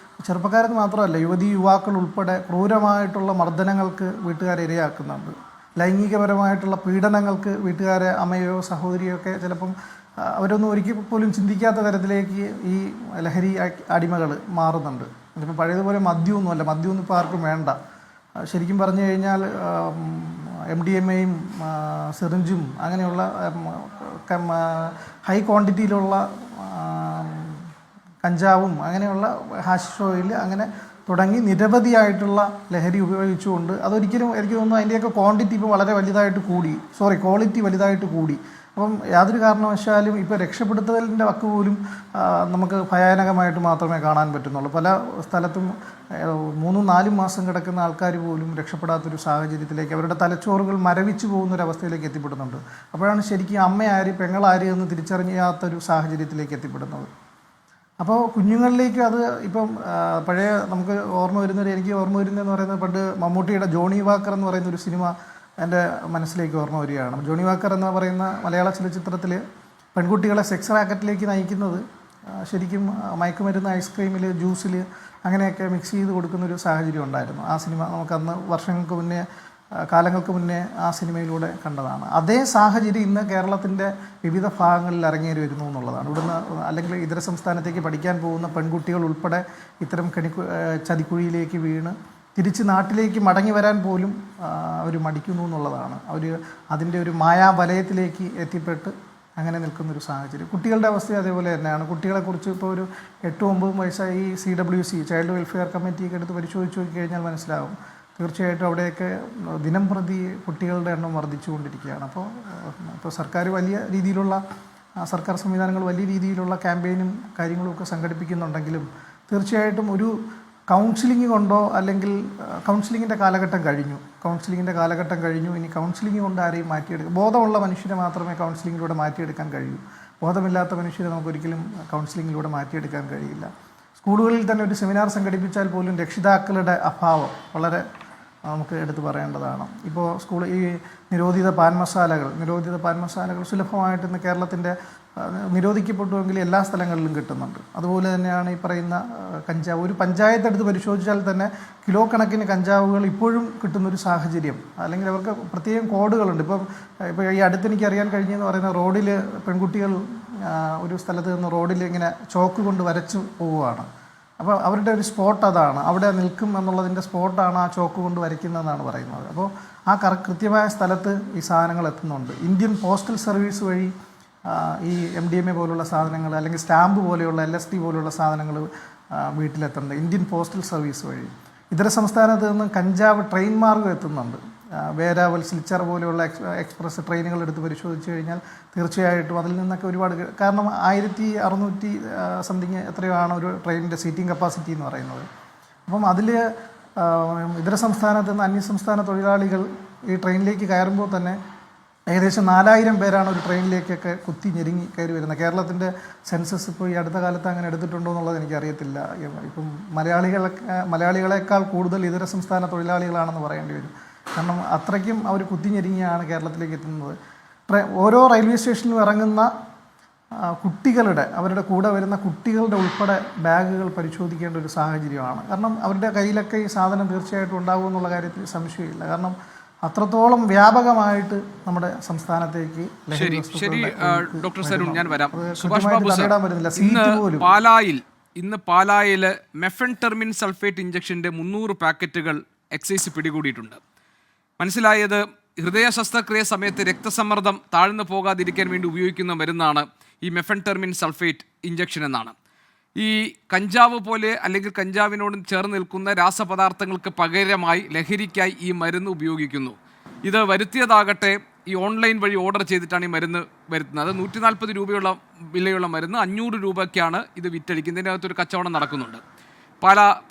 Speaker 3: ചെറുപ്പക്കാരെന്ന് മാത്രമല്ല, യുവതി യുവാക്കൾ ഉൾപ്പെടെ ക്രൂരമായിട്ടുള്ള മർദ്ദനങ്ങൾക്ക് വീട്ടുകാരെ ഇരയാക്കുന്നുണ്ട്. ലൈംഗികപരമായിട്ടുള്ള പീഡനങ്ങൾക്ക് വീട്ടുകാരെ, അമ്മയോ സഹോദരിയോ ഒക്കെ ചിലപ്പം അവരൊന്നും ഒരിക്കൽ പോലും ചിന്തിക്കാത്ത തരത്തിലേക്ക് ഈ ലഹരി അടിമകൾ മാറുന്നുണ്ട്. ഇതിപ്പോൾ പഴയതുപോലെ മദ്യമൊന്നുമല്ല, മദ്യമൊന്നും ഇപ്പോൾ ആർക്കും വേണ്ട. ശരിക്കും പറഞ്ഞു കഴിഞ്ഞാൽ MDMAയും സിറിഞ്ചും അങ്ങനെയുള്ള ഹൈ ക്വാണ്ടിറ്റിയിലുള്ള കഞ്ചാവും അങ്ങനെയുള്ള ഹാഷിഷ് ഓയിൽ അങ്ങനെ തുടങ്ങി നിരവധിയായിട്ടുള്ള ലഹരി ഉപയോഗിച്ചുകൊണ്ട് അതൊരിക്കലും എനിക്ക് തോന്നുന്നു അതിൻ്റെയൊക്കെ ക്വാണ്ടിറ്റി ഇപ്പോൾ വളരെ വലുതായിട്ട് കൂടി, ക്വാളിറ്റി വലുതായിട്ട് കൂടി. അപ്പം യാതൊരു കാരണവശാലും ഇപ്പോൾ രക്ഷപ്പെടുത്തലിൻ്റെ വക്ക് പോലും നമുക്ക് ഭയാനകമായിട്ട് മാത്രമേ കാണാൻ പറ്റുന്നുള്ളൂ. പല സ്ഥലത്തും 3-4 മാസം കിടക്കുന്ന ആൾക്കാർ പോലും രക്ഷപ്പെടാത്തൊരു സാഹചര്യത്തിലേക്ക്, അവരുടെ തലച്ചോറുകൾ മരവിച്ചു പോകുന്നൊരവസ്ഥയിലേക്ക് എത്തിപ്പെടുന്നുണ്ട്. അപ്പോഴാണ് ശരിക്കും അമ്മയാര് പെങ്ങളാര് എന്ന് തിരിച്ചറിയാത്തൊരു സാഹചര്യത്തിലേക്ക് എത്തിപ്പെടുന്നത്. അപ്പോൾ കുഞ്ഞുങ്ങളിലേക്ക് അത് ഇപ്പം പഴയ നമുക്ക് എനിക്ക് ഓർമ്മ വരുന്നതെന്ന് പറയുന്നത്, പണ്ട് മമ്മൂട്ടിയുടെ ജോണി വാക്കർ എന്ന് പറയുന്ന ഒരു സിനിമ എൻ്റെ മനസ്സിലേക്ക് ഓർമ്മ വരികയാണ്. ജോണി വാക്കർ എന്ന് പറയുന്ന മലയാള ചലച്ചിത്രത്തിൽ പെൺകുട്ടികളെ സെക്സ് റാക്കറ്റിലേക്ക് നയിക്കുന്നത് ശരിക്കും മയക്കുമരുന്ന് ഐസ്ക്രീമിൽ, ജ്യൂസിൽ അങ്ങനെയൊക്കെ മിക്സ് ചെയ്ത് കൊടുക്കുന്നൊരു സാഹചര്യം ഉണ്ടായിരുന്നു. ആ സിനിമ നമുക്കന്ന് കാലങ്ങൾക്ക് മുന്നേ ആ സിനിമയിലൂടെ കണ്ടതാണ്. അതേ സാഹചര്യം ഇന്ന് കേരളത്തിൻ്റെ വിവിധ ഭാഗങ്ങളിൽ അരങ്ങേറി വരുന്നു എന്നുള്ളതാണ്. ഇവിടുന്ന് അല്ലെങ്കിൽ ഇതര സംസ്ഥാനത്തേക്ക് പഠിക്കാൻ പോകുന്ന പെൺകുട്ടികൾ ഉൾപ്പെടെ ഇത്തരം ചതിക്കുഴിയിലേക്ക് വീണ് തിരിച്ച് നാട്ടിലേക്ക് മടങ്ങി വരാൻ പോലും അവർ മടിക്കുന്നു എന്നുള്ളതാണ്. അവർ അതിൻ്റെ ഒരു മായാവലയത്തിലേക്ക് എത്തിപ്പെട്ട് അങ്ങനെ നിൽക്കുന്നൊരു സാഹചര്യം. കുട്ടികളുടെ അവസ്ഥ അതേപോലെ തന്നെയാണ്. കുട്ടികളെക്കുറിച്ച് ഇപ്പോൾ ഒരു 8-9 വയസ്സായി CWC ചൈൽഡ് വെൽഫെയർ കമ്മിറ്റിയൊക്കെ എടുത്ത് പരിശോധിച്ച് നോക്കി കഴിഞ്ഞാൽ മനസ്സിലാവും. തീർച്ചയായിട്ടും അവിടെയൊക്കെ ദിനം പ്രതി കുട്ടികളുടെ എണ്ണം വർദ്ധിച്ചുകൊണ്ടിരിക്കുകയാണ്. അപ്പോൾ സർക്കാർ സംവിധാനങ്ങൾ വലിയ രീതിയിലുള്ള ക്യാമ്പയിനും കാര്യങ്ങളും ഒക്കെ സംഘടിപ്പിക്കുന്നുണ്ടെങ്കിലും തീർച്ചയായിട്ടും ഒരു കൗൺസിലിംഗ് കൊണ്ടോ, അല്ലെങ്കിൽ കൗൺസിലിങ്ങിൻ്റെ കാലഘട്ടം കഴിഞ്ഞു, ഇനി കൗൺസിലിംഗ് കൊണ്ട് ആരെയും മാറ്റിയെടുക്കുക, ബോധമുള്ള മനുഷ്യരെ മാത്രമേ കൗൺസിലിങ്ങിലൂടെ മാറ്റിയെടുക്കാൻ കഴിയൂ. ബോധമില്ലാത്ത മനുഷ്യരെ നമുക്കൊരിക്കലും കൗൺസിലിങ്ങിലൂടെ മാറ്റിയെടുക്കാൻ കഴിയില്ല. സ്കൂളുകളിൽ തന്നെ ഒരു സെമിനാർ സംഘടിപ്പിച്ചാൽ പോലും രക്ഷിതാക്കളുടെ അഭാവം വളരെ നമുക്ക് എടുത്തു പറയേണ്ടതാണ്. ഇപ്പോൾ ഈ നിരോധിത പാൻമസാലകൾ സുലഭമായിട്ട് ഇന്ന് കേരളത്തിൻ്റെ നിരോധിക്കപ്പെട്ടുവെങ്കിൽ എല്ലാ സ്ഥലങ്ങളിലും കിട്ടുന്നുണ്ട്. അതുപോലെ തന്നെയാണ് ഈ പറയുന്ന കഞ്ചാവ്. ഒരു പഞ്ചായത്ത് എടുത്ത് പരിശോധിച്ചാൽ തന്നെ കിലോ കണക്കിന് കഞ്ചാവുകൾ ഇപ്പോഴും കിട്ടുന്നൊരു സാഹചര്യം, അല്ലെങ്കിൽ അവർക്ക് പ്രത്യേകം കോഡുകളുണ്ട്. ഇപ്പോൾ ഈ അടുത്ത് എനിക്ക് അറിയാൻ കഴിഞ്ഞെന്ന് പറയുന്ന, റോഡിൽ പെൺകുട്ടികൾ ഒരു സ്ഥലത്ത് നിന്ന് റോഡിൽ ഇങ്ങനെ ചോക്ക് കൊണ്ട് വരച്ച് പോവുകയാണ്. അപ്പോൾ അവരുടെ ഒരു സ്പോട്ട് അതാണ്, അവിടെ നിൽക്കും എന്നുള്ളതിൻ്റെ സ്പോട്ടാണ് ആ ചോക്ക് കൊണ്ട് വരയ്ക്കുന്നതെന്നാണ് പറയുന്നത്. അപ്പോൾ ആ കൃത്യമായ സ്ഥലത്ത് ഈ സാധനങ്ങൾ എത്തുന്നുണ്ട്. ഇന്ത്യൻ പോസ്റ്റൽ സർവീസ് വഴി ഈ MDMA പോലുള്ള സാധനങ്ങൾ, അല്ലെങ്കിൽ സ്റ്റാമ്പ് പോലെയുള്ള LSD പോലുള്ള സാധനങ്ങൾ വീട്ടിലെത്തുന്നുണ്ട് ഇന്ത്യൻ പോസ്റ്റൽ സർവീസ് വഴി. ഇതര സംസ്ഥാനത്ത് നിന്ന് കഞ്ചാവ് ട്രെയിൻ മാർഗം എത്തുന്നുണ്ട്. വേരാവൽ, സിൽച്ചർ പോലെയുള്ള എക്സ്പ്രസ് ട്രെയിനുകൾ എടുത്ത് പരിശോധിച്ച് കഴിഞ്ഞാൽ തീർച്ചയായിട്ടും അതിൽ നിന്നൊക്കെ ഒരുപാട്, കാരണം 1600 സംതിങ് എത്രയോ ആണ് ഒരു ട്രെയിനിൻ്റെ സീറ്റിംഗ് കപ്പാസിറ്റി എന്ന് പറയുന്നത്. അപ്പം അതിൽ ഇതര സംസ്ഥാനത്ത് നിന്ന് അന്യസംസ്ഥാന തൊഴിലാളികൾ ഈ ട്രെയിനിലേക്ക് കയറുമ്പോൾ തന്നെ ഏകദേശം 4000 പേരാണ് ഒരു ട്രെയിനിലേക്കൊക്കെ കുത്തി ഞെരുങ്ങി കയറി വരുന്നത്. കേരളത്തിൻ്റെ സെൻസസ് ഇപ്പോൾ ഈ അടുത്ത കാലത്ത് അങ്ങനെ എടുത്തിട്ടുണ്ടോ എന്നുള്ളത് എനിക്കറിയത്തില്ല. ഇപ്പം മലയാളികളെക്കാൾ കൂടുതൽ ഇതര സംസ്ഥാന തൊഴിലാളികളാണെന്ന് പറയേണ്ടി വരും. കാരണം അത്രയ്ക്കും അവർ കുത്തിഞ്ഞെരുങ്ങിയാണ് കേരളത്തിലേക്ക് എത്തുന്നത്. ഓരോ റെയിൽവേ സ്റ്റേഷനിലും ഇറങ്ങുന്ന അവരുടെ കൂടെ വരുന്ന കുട്ടികളുടെ ഉൾപ്പെടെ ബാഗുകൾ പരിശോധിക്കേണ്ട ഒരു സാഹചര്യമാണ്. കാരണം അവരുടെ കയ്യിലൊക്കെ ഈ സാധനം തീർച്ചയായിട്ടും ഉണ്ടാകുമെന്നുള്ള കാര്യത്തിൽ സംശയമില്ല. കാരണം അത്രത്തോളം വ്യാപകമായിട്ട് നമ്മുടെ സംസ്ഥാനത്തേക്ക്
Speaker 1: ശരി ഡോക്ടർ സരുൺ, ഞാൻ വരാം. ഇന്ന് പാലായിൽ മെഫെൻടെർമിൻ സൾഫേറ്റ് ഇഞ്ചക്ഷൻ്റെ 300 പാക്കറ്റുകൾ എക്സൈസ് പിടികൂടിയിട്ടുണ്ട്. മനസ്സിലായത് ഹൃദയ ശസ്ത്രക്രിയ സമയത്ത് രക്തസമ്മർദ്ദം താഴ്ന്നു പോകാതിരിക്കാൻ വേണ്ടി ഉപയോഗിക്കുന്ന മരുന്നാണ് ഈ മെഫെൻടെർമിൻ സൾഫേറ്റ് ഇഞ്ചക്ഷൻ എന്നാണ്. ഈ കഞ്ചാവ് പോലെ അല്ലെങ്കിൽ കഞ്ചാവിനോട് ചേർന്ന് നിൽക്കുന്ന രാസപദാർത്ഥങ്ങൾക്ക് പകരമായി ലഹരിക്കായി ഈ മരുന്ന് ഉപയോഗിക്കുന്നു. ഇത് വരുത്തിയതാകട്ടെ ഈ ഓൺലൈൻ വഴി ഓർഡർ ചെയ്തിട്ടാണ് ഈ മരുന്ന് വരുത്തുന്നത്. 140 രൂപയുള്ള വിലയുള്ള മരുന്ന് 500 രൂപയ്ക്കാണ് ഇത് വിറ്റഴിക്കുന്നത്. ഇതിനകത്തൊരു കച്ചവടം നടക്കുന്നുണ്ട്.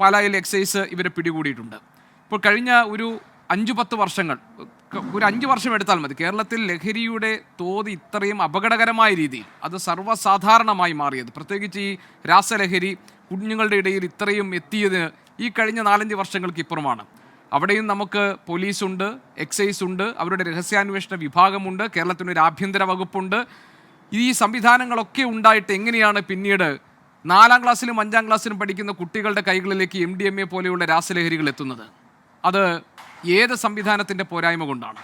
Speaker 1: പാലായിൽ എക്സൈസ് ഇവരെ പിടികൂടിയിട്ടുണ്ട്. ഇപ്പോൾ കഴിഞ്ഞ ഒരു 5-10 വർഷങ്ങൾ, ഒരു 5 വർഷം എടുത്താൽ മതി, കേരളത്തിൽ ലഹരിയുടെ തോത് ഇത്രയും അപകടകരമായ രീതിയിൽ അത് സർവ്വസാധാരണമായി മാറിയത്, പ്രത്യേകിച്ച് ഈ രാസലഹരി കുഞ്ഞുങ്ങളുടെ ഇടയിൽ ഇത്രയും എത്തിയത് ഈ കഴിഞ്ഞ 4-5 വർഷങ്ങൾക്ക് ഇപ്പുറമാണ്. അവിടെയും നമുക്ക് പോലീസുണ്ട്, എക്സൈസ് ഉണ്ട്, അവരുടെ രഹസ്യാന്വേഷണ വിഭാഗമുണ്ട്, കേരളത്തിനൊരു ആഭ്യന്തര വകുപ്പുണ്ട്. ഈ സംവിധാനങ്ങളൊക്കെ ഉണ്ടായിട്ട് എങ്ങനെയാണ് പിന്നീട് 4ാം ക്ലാസ്സിലും 5ാം ക്ലാസ്സിലും പഠിക്കുന്ന കുട്ടികളുടെ കൈകളിലേക്ക് MDMA പോലെയുള്ള രാസലഹരികൾ എത്തുന്നത്? അത് ഏത് സംവിധാനത്തിൻ്റെ പോരായ്മ കൊണ്ടാണ്?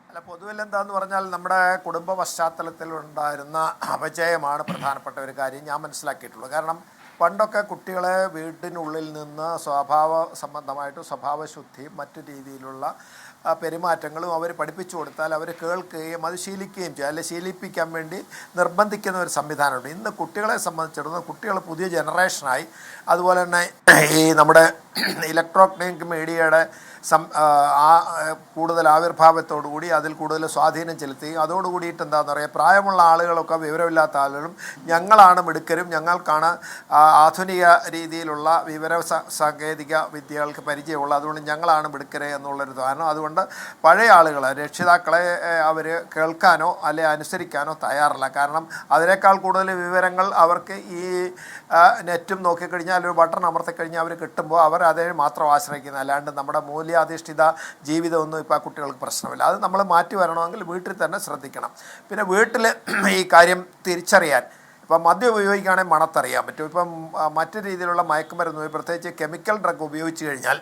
Speaker 4: അല്ല, പൊതുവിൽ എന്താന്ന് പറഞ്ഞാൽ നമ്മുടെ കുടുംബ പശ്ചാത്തലത്തിൽ ഉണ്ടായിരുന്ന അപജയമാണ് പ്രധാനപ്പെട്ട ഒരു കാര്യം ഞാൻ മനസ്സിലാക്കിയിട്ടുള്ളത്. കാരണം പണ്ടൊക്കെ കുട്ടികളെ വീട്ടിനുള്ളിൽ നിന്ന് സ്വഭാവ സംബന്ധമായിട്ട് സ്വഭാവശുദ്ധിയും മറ്റു രീതിയിലുള്ള പെരുമാറ്റങ്ങളും അവർ പഠിപ്പിച്ചു കൊടുത്താൽ അവർ കേൾക്കുകയും അത് ശീലിക്കുകയും ചെയ്യും, അല്ലെങ്കിൽ ശീലിപ്പിക്കാൻ വേണ്ടി നിർബന്ധിക്കുന്ന ഒരു സംവിധാനമുണ്ട്. ഇന്ന് കുട്ടികളെ സംബന്ധിച്ചിടത്തോളം കുട്ടികൾ പുതിയ ജനറേഷനായി. അതുപോലെ തന്നെ ഈ നമ്മുടെ ഇലക്ട്രോണിക് മീഡിയയുടെ കൂടുതൽ ആവിർഭാവത്തോടുകൂടി അതിൽ കൂടുതൽ സ്വാധീനം ചെലുത്തുകയും അതോടുകൂടിയിട്ട് എന്താണെന്ന് പറയുക, പ്രായമുള്ള ആളുകളൊക്കെ വിവരമില്ലാത്ത ആളുകളും ഞങ്ങളാണ് മിടുക്കരും, ഞങ്ങൾക്കാണ് ആധുനിക രീതിയിലുള്ള സാങ്കേതിക വിദ്യകൾക്ക് പരിചയമുള്ള, അതുകൊണ്ട് ഞങ്ങളാണ് മിടുക്കരെ എന്നുള്ളൊരു ധാരണ. അതുകൊണ്ട് പഴയ ആളുകൾ രക്ഷിതാക്കളെ അവർ കേൾക്കാനോ അല്ലെ അനുസരിക്കാനോ തയ്യാറല്ല. കാരണം അതിനേക്കാൾ കൂടുതൽ വിവരങ്ങൾ അവർക്ക് ഈ നെറ്റും നോക്കിക്കഴിഞ്ഞാൽ ഒരു ബട്ടൺ അമർത്തിക്കഴിഞ്ഞാൽ അവർ കിട്ടുമ്പോൾ അവർ അതേ മാത്രം ആശ്രയിക്കുന്നത്, അല്ലാണ്ട് നമ്മുടെ മൂല്യാധിഷ്ഠിത ജീവിതമൊന്നും ഇപ്പോൾ കുട്ടികൾക്ക് പ്രശ്നമില്ല. അത് നമ്മൾ മാറ്റി വരണമെങ്കിൽ വീട്ടിൽ തന്നെ ശ്രദ്ധിക്കണം. പിന്നെ വീട്ടിൽ ഈ കാര്യം തിരിച്ചറിയാൻ, ഇപ്പം മദ്യം ഉപയോഗിക്കുകയാണെങ്കിൽ മണത്തറിയാൻ പറ്റും. ഇപ്പം മറ്റു രീതിയിലുള്ള മയക്കുമരുന്ന് പ്രത്യേകിച്ച് കെമിക്കൽ ഡ്രഗ് ഉപയോഗിച്ച് കഴിഞ്ഞാൽ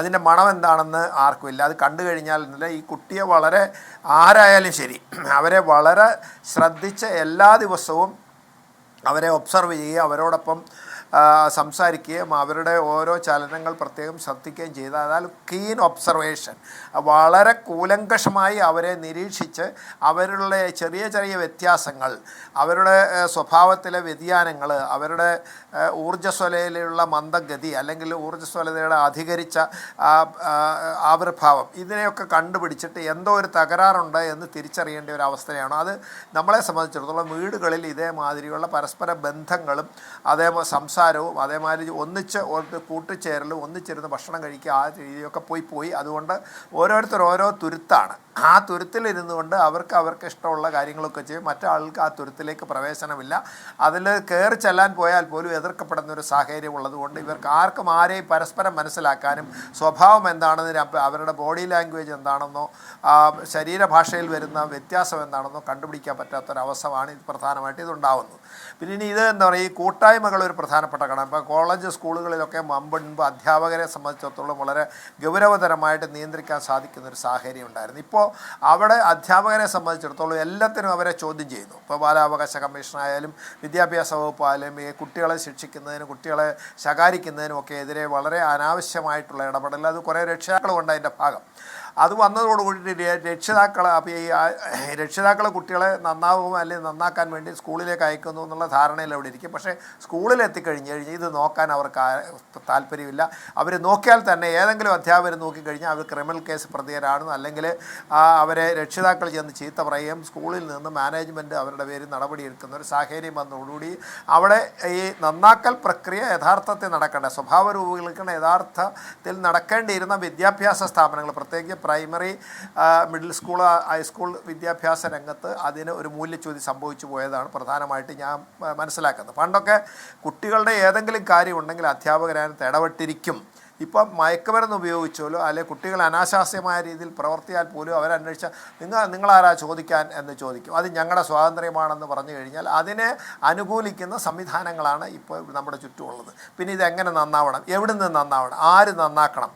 Speaker 4: അതിൻ്റെ മണം എന്താണെന്ന് ആർക്കുമില്ല. അത് കണ്ടു കഴിഞ്ഞാൽ ഈ കുട്ടിയെ വളരെ ആരായാലും ശരി അവരെ വളരെ ശ്രദ്ധിച്ച് എല്ലാ ദിവസവും അവരെ ഒബ്സർവ് ചെയ്യുകയും അവരോടൊപ്പം സംസാരിക്കുകയും അവരുടെ ഓരോ ചലനങ്ങൾ പ്രത്യേകം ശ്രദ്ധിക്കുകയും ചെയ്ത്, അതായത് കീൻ ഒബ്സർവേഷൻ, വളരെ കൂലങ്കഷമായി അവരെ നിരീക്ഷിച്ച് അവരുടെ ചെറിയ ചെറിയ വ്യത്യാസങ്ങൾ, അവരുടെ സ്വഭാവത്തിലെ വ്യതിയാനങ്ങൾ, അവരുടെ ഊർജ്ജസ്വലതയിലുള്ള മന്ദഗതി അല്ലെങ്കിൽ ഊർജ്ജസ്വലതയുടെ അധികരിച്ച ആവിർഭാവം, ഇതിനെയൊക്കെ കണ്ടുപിടിച്ചിട്ട് എന്തോ ഒരു തകരാറുണ്ട് എന്ന് തിരിച്ചറിയേണ്ട ഒരു അവസ്ഥയാണ്. അത് നമ്മളെ സംബന്ധിച്ചിടത്തോളം വീടുകളിൽ ഇതേമാതിരിയുള്ള പരസ്പര ബന്ധങ്ങളും സംസാരവും അതേമാതിരി ഒന്നിച്ച് കൂട്ടിച്ചേരലും ഒന്നിച്ചിരുന്ന് ഭക്ഷണം കഴിക്കുക ആ രീതിയൊക്കെ പോയി. അതുകൊണ്ട് ഓരോരുത്തർ ഓരോ തുരുത്താണ്. ആ തുരുത്തിലിരുന്നു കൊണ്ട് അവർക്ക് ഇഷ്ടമുള്ള കാര്യങ്ങളൊക്കെ ചെയ്യും. മറ്റാൾക്ക് ആ തുരുത്തിലേക്ക് പ്രവേശനമില്ല. അതിൽ കയറി ചെല്ലാൻ പോയാൽ പോലും എതിർക്കപ്പെടുന്ന ഒരു സാഹചര്യം ഉള്ളതുകൊണ്ട് ഇവർക്ക് ആർക്കും ആരെയും പരസ്പരം മനസ്സിലാക്കാനും സ്വഭാവം എന്താണെന്ന് അവരുടെ ബോഡി ലാംഗ്വേജ് എന്താണെന്നോ ശരീരഭാഷയിൽ വരുന്ന വ്യത്യാസം എന്താണെന്നോ കണ്ടുപിടിക്കാൻ പറ്റാത്തൊരവസ്ഥയാണ് ഇത് പ്രധാനമായിട്ട് ഇതുണ്ടാവുന്നത്. പിന്നെ ഇനി ഇത് എന്താ പറയുക, ഈ കൂട്ടായ്മകൾ ഒരു പ്രധാനപ്പെട്ട ഘടകം. ഇപ്പോൾ കോളേജ് സ്കൂളുകളിലൊക്കെ മുമ്പ് അധ്യാപകരെ സംബന്ധിച്ചിടത്തോളം വളരെ ഗൗരവതരമായിട്ട് നിയന്ത്രിക്കാൻ സാധിക്കുന്നൊരു സാഹചര്യം ഉണ്ടായിരുന്നു. ഇപ്പോൾ അവിടെ അധ്യാപകരെ സംബന്ധിച്ചിടത്തോളം എല്ലാത്തിനും അവരെ ചോദ്യം ചെയ്യുന്നു. ഇപ്പോൾ ബാലാവകാശ കമ്മീഷനായാലും വിദ്യാഭ്യാസ വകുപ്പായാലും ഈ കുട്ടികളെ ശിക്ഷിക്കുന്നതിനും കുട്ടികളെ ശകാരിക്കുന്നതിനും ഒക്കെ എതിരെ വളരെ അനാവശ്യമായിട്ടുള്ള ഇടപെടൽ, അത് കുറേ രക്ഷിതാക്കളുണ്ട് അതിൻ്റെ ഭാഗം. അത് വന്നതോടുകൂടി രക്ഷിതാക്കൾ കുട്ടികളെ നന്നാവും അല്ലെങ്കിൽ നന്നാക്കാൻ വേണ്ടി സ്കൂളിലേക്ക് അയക്കുന്നു എന്നുള്ള ധാരണയിൽ അവിടെ ഇരിക്കും. പക്ഷേ സ്കൂളിൽ എത്തിക്കഴിഞ്ഞ് ഇത് നോക്കാൻ അവർക്ക് താല്പര്യമില്ല. അവർ നോക്കിയാൽ തന്നെ ഏതെങ്കിലും അധ്യാപകർ നോക്കിക്കഴിഞ്ഞാൽ അവർ ക്രിമിനൽ കേസ് പ്രതികരാണ്, അല്ലെങ്കിൽ അവരെ രക്ഷിതാക്കൾ ചെന്ന് ചീത്ത പറയുകയും സ്കൂളിൽ നിന്ന് മാനേജ്മെൻറ്റ് അവരുടെ പേരിൽ നടപടിയെടുക്കുന്ന ഒരു സാഹചര്യം വന്നതോടുകൂടി അവിടെ ഈ നന്നാക്കൽ പ്രക്രിയ യഥാർത്ഥത്തിൽ നടക്കേണ്ട, സ്വഭാവ രൂപീകരണം യഥാർത്ഥത്തിൽ നടക്കേണ്ടിയിരുന്ന വിദ്യാഭ്യാസ സ്ഥാപനങ്ങൾ, പ്രത്യേകിച്ച് പ്രൈമറി, മിഡിൽ സ്കൂൾ, ഹൈസ്കൂൾ വിദ്യാഭ്യാസ രംഗത്ത് അതിന് ഒരു മൂല്യച്യുതി സംഭവിച്ചു പോയതാണ് പ്രധാനമായിട്ട് ഞാൻ മനസ്സിലാക്കുന്നത്. പണ്ടൊക്കെ കുട്ടികളുടെ ഏതെങ്കിലും കാര്യം ഉണ്ടെങ്കിൽ അധ്യാപകരതിനകത്ത് ഇടപെട്ടിരിക്കും. ഇപ്പം മയക്കുമരുന്ന് ഉപയോഗിച്ചാലോ അല്ലെങ്കിൽ കുട്ടികൾ അനാശാസ്യമായ രീതിയിൽ പ്രവർത്തിയാൽ പോലും അവരന്വേഷിച്ചാൽ നിങ്ങളാരാ ചോദിക്കാൻ എന്ന് ചോദിക്കും. അത് ഞങ്ങളുടെ സ്വാതന്ത്ര്യമാണെന്ന് പറഞ്ഞു കഴിഞ്ഞാൽ അതിനെ അനുകൂലിക്കുന്ന സംവിധാനങ്ങളാണ് ഇപ്പോൾ നമ്മുടെ ചുറ്റുമുള്ളത്. പിന്നെ ഇതെങ്ങനെ നന്നാവണം, എവിടെ നിന്ന് നന്നാവണം, ആര് നന്നാക്കണം,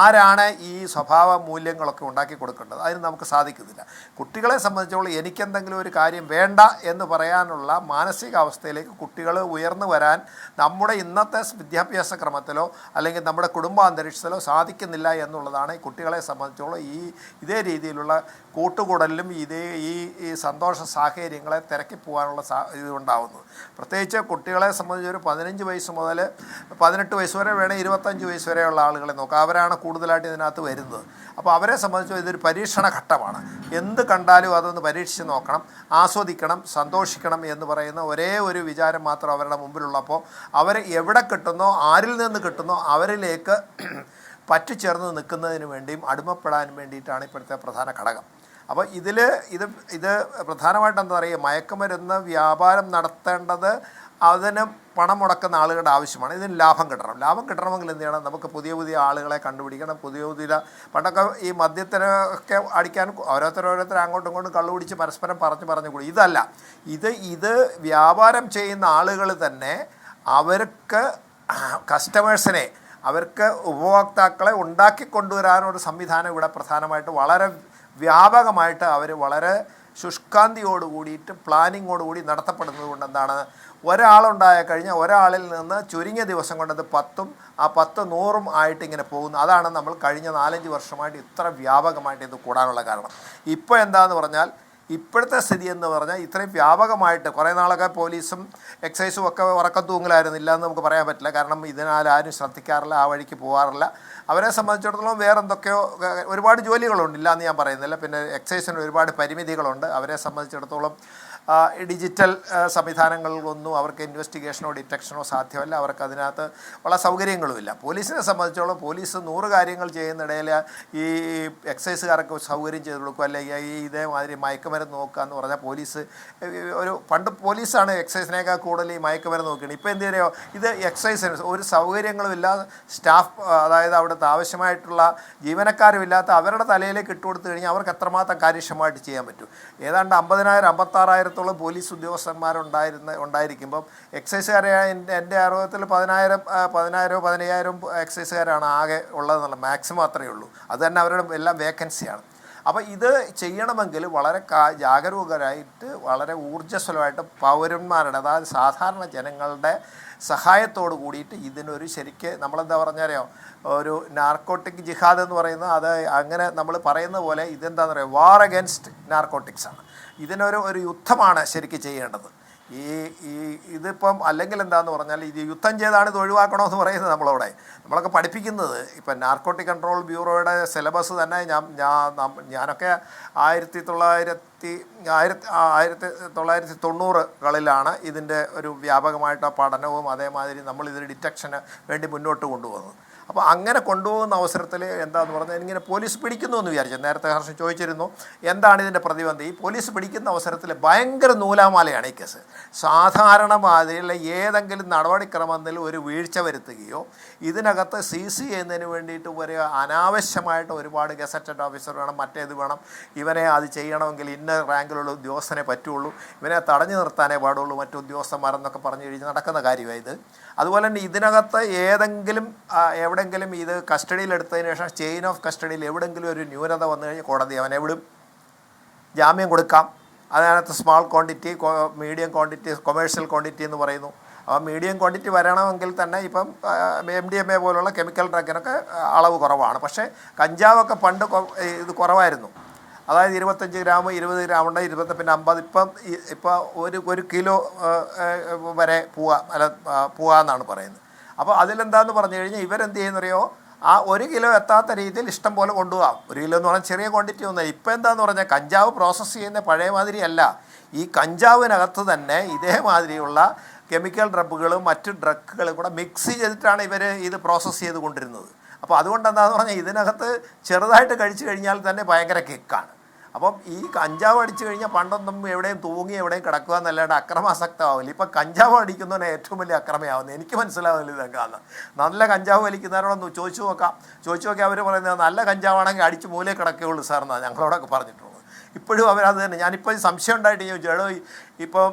Speaker 4: ആരാണ് ഈ സ്വഭാവ മൂല്യങ്ങളൊക്കെ ഉണ്ടാക്കി കൊടുക്കേണ്ടത്, അതിന് നമുക്ക് സാധിക്കുന്നില്ല. കുട്ടികളെ സംബന്ധിച്ചോളം എനിക്കെന്തെങ്കിലും ഒരു കാര്യം വേണ്ട എന്ന് പറയാനുള്ള മാനസികാവസ്ഥയിലേക്ക് കുട്ടികൾ ഉയർന്നു വരാൻ നമ്മുടെ ഇന്നത്തെ വിദ്യാഭ്യാസ ക്രമത്തിലോ അല്ലെങ്കിൽ നമ്മുടെ കുടുംബാന്തരീക്ഷത്തിലോ സാധിക്കുന്നില്ല എന്നുള്ളതാണ് ഈ കുട്ടികളെ സംബന്ധിച്ചോളം ഇതേ രീതിയിലുള്ള കൂട്ടുകൂടലിലും ഈ സന്തോഷ സാഹചര്യങ്ങളെ തിരക്കി പോകാനുള്ള ഇതുണ്ടാവുന്നത്. പ്രത്യേകിച്ച് കുട്ടികളെ സംബന്ധിച്ച് ഒരു 15 വയസ്സ് മുതൽ 18 വയസ്സ് വരെ വേണേൽ 25 വയസ്സ് വരെയുള്ള ആളുകളെ നോക്കുക. അവരാണ് കൂടുതലായിട്ട് ഇതിനകത്ത് വരുന്നത്. അപ്പോൾ അവരെ സംബന്ധിച്ച് ഇതൊരു പരീക്ഷണ ഘട്ടമാണ്. എന്ത് കണ്ടാലും അതൊന്ന് പരീക്ഷിച്ച് നോക്കണം, ആസ്വദിക്കണം, സന്തോഷിക്കണം എന്ന് പറയുന്ന ഒരേ ഒരു വിചാരം മാത്രം അവരുടെ മുമ്പിലുള്ളപ്പോൾ അവർ എവിടെ കിട്ടുന്നോ ആരിൽ നിന്ന് കിട്ടുന്നോ അവരിലേക്ക് പറ്റിച്ചേർന്ന് നിൽക്കുന്നതിന് വേണ്ടിയും അടിമപ്പെടാൻ വേണ്ടിയിട്ടാണ് ഇപ്പോഴത്തെ പ്രധാന ഘടകം. അപ്പോൾ ഇത് പ്രധാനമായിട്ട് എന്താ പറയുക, മയക്കുമരുന്ന് വ്യാപാരം നടത്തേണ്ടത് അതിന് പണം മുടക്കുന്ന ആളുകളുടെ ആവശ്യമാണ്. ഇതിന് ലാഭം കിട്ടണം. ലാഭം കിട്ടണമെങ്കിൽ എന്ത് ചെയ്യണം? നമുക്ക് പുതിയ പുതിയ ആളുകളെ കണ്ടുപിടിക്കണം. പുതിയ പണ്ടൊക്കെ ഈ മദ്യത്തിനൊക്കെ അടിക്കാൻ ഓരോരുത്തർ അങ്ങോട്ടും ഇങ്ങോട്ടും കള്ളു പിടിച്ച് പരസ്പരം പറഞ്ഞു കൂടി. ഇതല്ല, ഇത് വ്യാപാരം ചെയ്യുന്ന ആളുകൾ തന്നെ അവർക്ക് കസ്റ്റമേഴ്സിനെ, അവർക്ക് ഉപഭോക്താക്കളെ ഉണ്ടാക്കിക്കൊണ്ടുവരാനൊരു സംവിധാനം ഇവിടെ പ്രധാനമായിട്ട് വളരെ വ്യാപകമായിട്ട് അവർ വളരെ ശുഷ്കാന്തിയോട് കൂടിയിട്ട് പ്ലാനിങ്ങോടുകൂടി നടത്തപ്പെടുന്നത് കൊണ്ട് എന്താണ്, ഒരാളുണ്ടായ കഴിഞ്ഞാൽ ഒരാളിൽ നിന്ന് ചുരുങ്ങിയ ദിവസം കൊണ്ടത് 10ഉം ആ 10 100ഉം ആയിട്ട് ഇങ്ങനെ പോകുന്നു. അതാണ് നമ്മൾ കഴിഞ്ഞ 4-5 വർഷമായിട്ട് ഇത്ര വ്യാപകമായിട്ട് ഇത് കൂടാനുള്ള കാരണം. ഇപ്പോൾ എന്താണെന്ന് പറഞ്ഞാൽ, ഇപ്പോഴത്തെ സ്ഥിതി എന്ന് പറഞ്ഞാൽ ഇത്രയും വ്യാപകമായിട്ട് കുറേ നാളൊക്കെ പോലീസും എക്സൈസും ഒക്കെ ഉറക്കം തൂങ്ങലായിരുന്നില്ല എന്ന് നമുക്ക് പറയാൻ പറ്റില്ല. കാരണം ഇതിനാൽ ആരും ശ്രദ്ധിക്കാറില്ല, ആ വഴിക്ക് പോകാറില്ല. അവരെ സംബന്ധിച്ചിടത്തോളം വേറെ എന്തൊക്കെയോ ഒരുപാട് ജോലികളുണ്ട്, ഇല്ല എന്ന് ഞാൻ പറയുന്നില്ല. പിന്നെ എക്സൈസിന് ഒരുപാട് പരിമിതികളുണ്ട്. അവരെ സംബന്ധിച്ചിടത്തോളം ഡിജിറ്റൽ സംവിധാനങ്ങളിലൊന്നും അവർക്ക് ഇൻവെസ്റ്റിഗേഷനോ ഡിറ്റക്ഷനോ സാധ്യമല്ല. അവർക്ക് അതിനകത്ത് ഉള്ള സൗകര്യങ്ങളുമില്ല. പോലീസിനെ സംബന്ധിച്ചോളം പോലീസ് 100 കാര്യങ്ങൾ ചെയ്യുന്നിടയിൽ ഈ എക്സൈസുകാർക്ക് സൗകര്യം ചെയ്ത് കൊടുക്കുക, അല്ലെങ്കിൽ ഈ ഇതേമാതിരി മയക്കുമരുന്ന് നോക്കുക എന്ന് പറഞ്ഞാൽ പോലീസ് പണ്ട് പോലീസാണ് എക്സൈസിനേക്കാൾ കൂടുതൽ ഈ മയക്കുമരുന്ന് നോക്കുകയാണ്. ഇപ്പോൾ എന്ത് ചെയ്യുകയോ, ഇത് എക്സൈസിന് ഒരു സൗകര്യങ്ങളും ഇല്ലാതെ സ്റ്റാഫ്, അതായത് അവിടുത്തെ ആവശ്യമായിട്ടുള്ള ജീവനക്കാരുമില്ലാത്ത അവരുടെ തലയിലേക്ക് ഇട്ടുകൊടുത്തു കഴിഞ്ഞാൽ അവർക്ക് എത്രമാത്രം കാര്യക്ഷമമായിട്ട് ചെയ്യാൻ പറ്റും. ഏതാണ്ട് 50,000-56,000 പോലീസ് ഉണ്ടായിരിക്കുമ്പം എക്സൈസുകാരെ എൻ്റെ അറിവത്തിൽ 10,000-15,000 എക്സൈസുകാരാണ് ആകെ ഉള്ളതെന്നുള്ള മാക്സിമം അത്രയേ ഉള്ളൂ. അത് തന്നെ അവരുടെ എല്ലാം വേക്കൻസിയാണ്. അപ്പോൾ ഇത് ചെയ്യണമെങ്കിൽ വളരെ ജാഗരൂകരായിട്ട് വളരെ ഊർജ്ജസ്വലമായിട്ട് പൗരന്മാരുടെ, അതായത് സാധാരണ ജനങ്ങളുടെ സഹായത്തോട് കൂടിയിട്ട് ഇതിനൊരു ശരിക്ക് നമ്മളെന്താ പറഞ്ഞാലോ, ഒരു നാർക്കോട്ടിക് ജിഹാദ് എന്ന് പറയുന്നത്, അത് അങ്ങനെ നമ്മൾ പറയുന്ന പോലെ ഇതെന്താണെന്ന് പറയുക, വാർ അഗൻസ്റ്റ് നാർക്കോട്ടിക്സാണ്. ഇതിനൊരു യുദ്ധമാണ് ശരിക്കും ചെയ്യേണ്ടത്. ഇതിപ്പം അല്ലെങ്കിൽ എന്താണെന്ന് പറഞ്ഞാൽ, ഇത് യുദ്ധം ചെയ്താണ് ഇത് ഒഴിവാക്കണമെന്ന് പറയുന്നത് നമ്മളൊക്കെ പഠിപ്പിക്കുന്നത്. ഇപ്പം നാർക്കോട്ടിക് കൺട്രോൾ ബ്യൂറോയുടെ സിലബസ് തന്നെ ഞാനൊക്കെ 1990കളിലാണ് ഇതിൻ്റെ ഒരു വ്യാപകമായിട്ട് പഠനവും അതേമാതിരി നമ്മളിതിന് ഡിറ്റക്ഷന് വേണ്ടി മുന്നോട്ട് കൊണ്ടുപോകുന്നത്. അപ്പോൾ അങ്ങനെ കൊണ്ടുപോകുന്ന അവസരത്തിൽ എന്താണെന്ന് പറഞ്ഞാൽ, ഇങ്ങനെ പോലീസ് പിടിക്കുന്നു എന്ന് വിചാരിച്ചു. നേരത്തെ ഹർഷൻ ചോദിച്ചിരുന്നു എന്താണ് ഇതിൻ്റെ പ്രതിബന്ധം. ഈ പോലീസ് പിടിക്കുന്ന അവസരത്തിൽ ഭയങ്കര നൂലാമാലയാണ് ഈ കേസ്. സാധാരണ മാതിരിയുള്ള ഏതെങ്കിലും നടപടിക്രമത്തിൽ ഒരു വീഴ്ച വരുത്തുകയോ ഇതിനകത്ത് CC ചെയ്യുന്നതിന് വേണ്ടിയിട്ട് ഒരു അനാവശ്യമായിട്ട് ഒരുപാട് ഗസറ്റഡ് ഓഫീസർ വേണം, മറ്റേത് വേണം, ഇവനെ അത് ചെയ്യണമെങ്കിൽ ഇന്ന റാങ്കിലുള്ള ഉദ്യോഗസ്ഥനെ പറ്റുള്ളൂ, ഇവനെ തടഞ്ഞു നിർത്താനേ പാടുള്ളൂ, മറ്റു ഉദ്യോഗസ്ഥന്മാരെന്നൊക്കെ പറഞ്ഞു കഴിഞ്ഞ് നടക്കുന്ന കാര്യമാണ് ഇത്. അതുപോലെ തന്നെ ഇതിനകത്ത് എവിടെയെങ്കിലും ഇത് കസ്റ്റഡിയിലെടുത്തതിന് ശേഷം ചെയിൻ ഓഫ് കസ്റ്റഡിയിൽ എവിടെയെങ്കിലും ഒരു ന്യൂനത വന്നു കഴിഞ്ഞാൽ കോടതി അവനെ എവിടും ജാമ്യം കൊടുക്കാം. അതിനകത്ത് small quantity, medium quantity, commercial quantity എന്ന് പറയുന്നു. അപ്പോൾ മീഡിയം ക്വാണ്ടിറ്റി വരണമെങ്കിൽ തന്നെ ഇപ്പം MDMA പോലുള്ള കെമിക്കൽ ഡ്രഗിനൊക്കെ അളവ് കുറവാണ്. പക്ഷേ കഞ്ചാവൊക്കെ പണ്ട് ഇത് കുറവായിരുന്നു. അതായത് 25 ഗ്രാം 20 ഗ്രാം ഉണ്ട്, 20 പിന്നെ 50, ഇപ്പോൾ ഒരു കിലോ വരെ പോകാമെന്നാണ് പറയുന്നത്. അപ്പോൾ അതിലെന്താണെന്ന് പറഞ്ഞു കഴിഞ്ഞാൽ ഇവരെന്ത് ചെയ്യുന്നറിയോ, ആ 1 കിലോ എത്താത്ത രീതിയിൽ ഇഷ്ടം പോലെ കൊണ്ടുപോകാം. 1 കിലോ എന്ന് പറഞ്ഞാൽ ചെറിയ ക്വാണ്ടിറ്റി ഒന്നും. ഇപ്പോൾ എന്താണെന്ന് പറഞ്ഞാൽ കഞ്ചാവ് പ്രോസസ്സ് ചെയ്യുന്ന പഴയ മാതിരിയല്ല. ഈ കഞ്ചാവിനകത്ത് തന്നെ ഇതേമാതിരിയുള്ള കെമിക്കൽ ഡ്രഗുകളും മറ്റ് ഡ്രഗുകളും കൂടെ മിക്സ് ചെയ്തിട്ടാണ് ഇവർ ഇത് പ്രോസസ്സ് ചെയ്ത് കൊണ്ടിരുന്നത്. അപ്പോൾ അതുകൊണ്ട് എന്താണെന്ന് പറഞ്ഞാൽ ഇതിനകത്ത് ചെറുതായിട്ട് കഴിച്ചു കഴിഞ്ഞാൽ തന്നെ ഭയങ്കര കിക്കാണ്. അപ്പം ഈ കഞ്ചാവ് അടിച്ചു കഴിഞ്ഞാൽ പണ്ടൊന്നും എവിടെയും തൂങ്ങി എവിടെയും കിടക്കുക എന്നല്ലാണ്ട് അക്രമാസക്തമാവില്ല. ഇപ്പം കഞ്ചാവ് അടിക്കുന്നവനെ ഏറ്റവും വലിയ അക്രമയാവുന്നത് എനിക്ക് മനസ്സിലാവില്ല. ഇതൊക്കെയാണ് നല്ല കഞ്ചാവ് വലിക്കുന്നവരോടൊന്ന് ചോദിച്ചു നോക്കിയാൽ അവർ പറയുന്നത് നല്ല കഞ്ചാവാണെങ്കിൽ അടിച്ച് മൂലയിൽ കിടക്കുകയുള്ളൂ സാർ എന്നാണ് ഞങ്ങളോടൊക്കെ പറഞ്ഞിട്ടുള്ളത്. ഇപ്പോഴും അവരത് തന്നെ. ഞാനിപ്പോൾ സംശയം ഉണ്ടായിട്ട് ചോദിച്ചു, ഇപ്പോൾ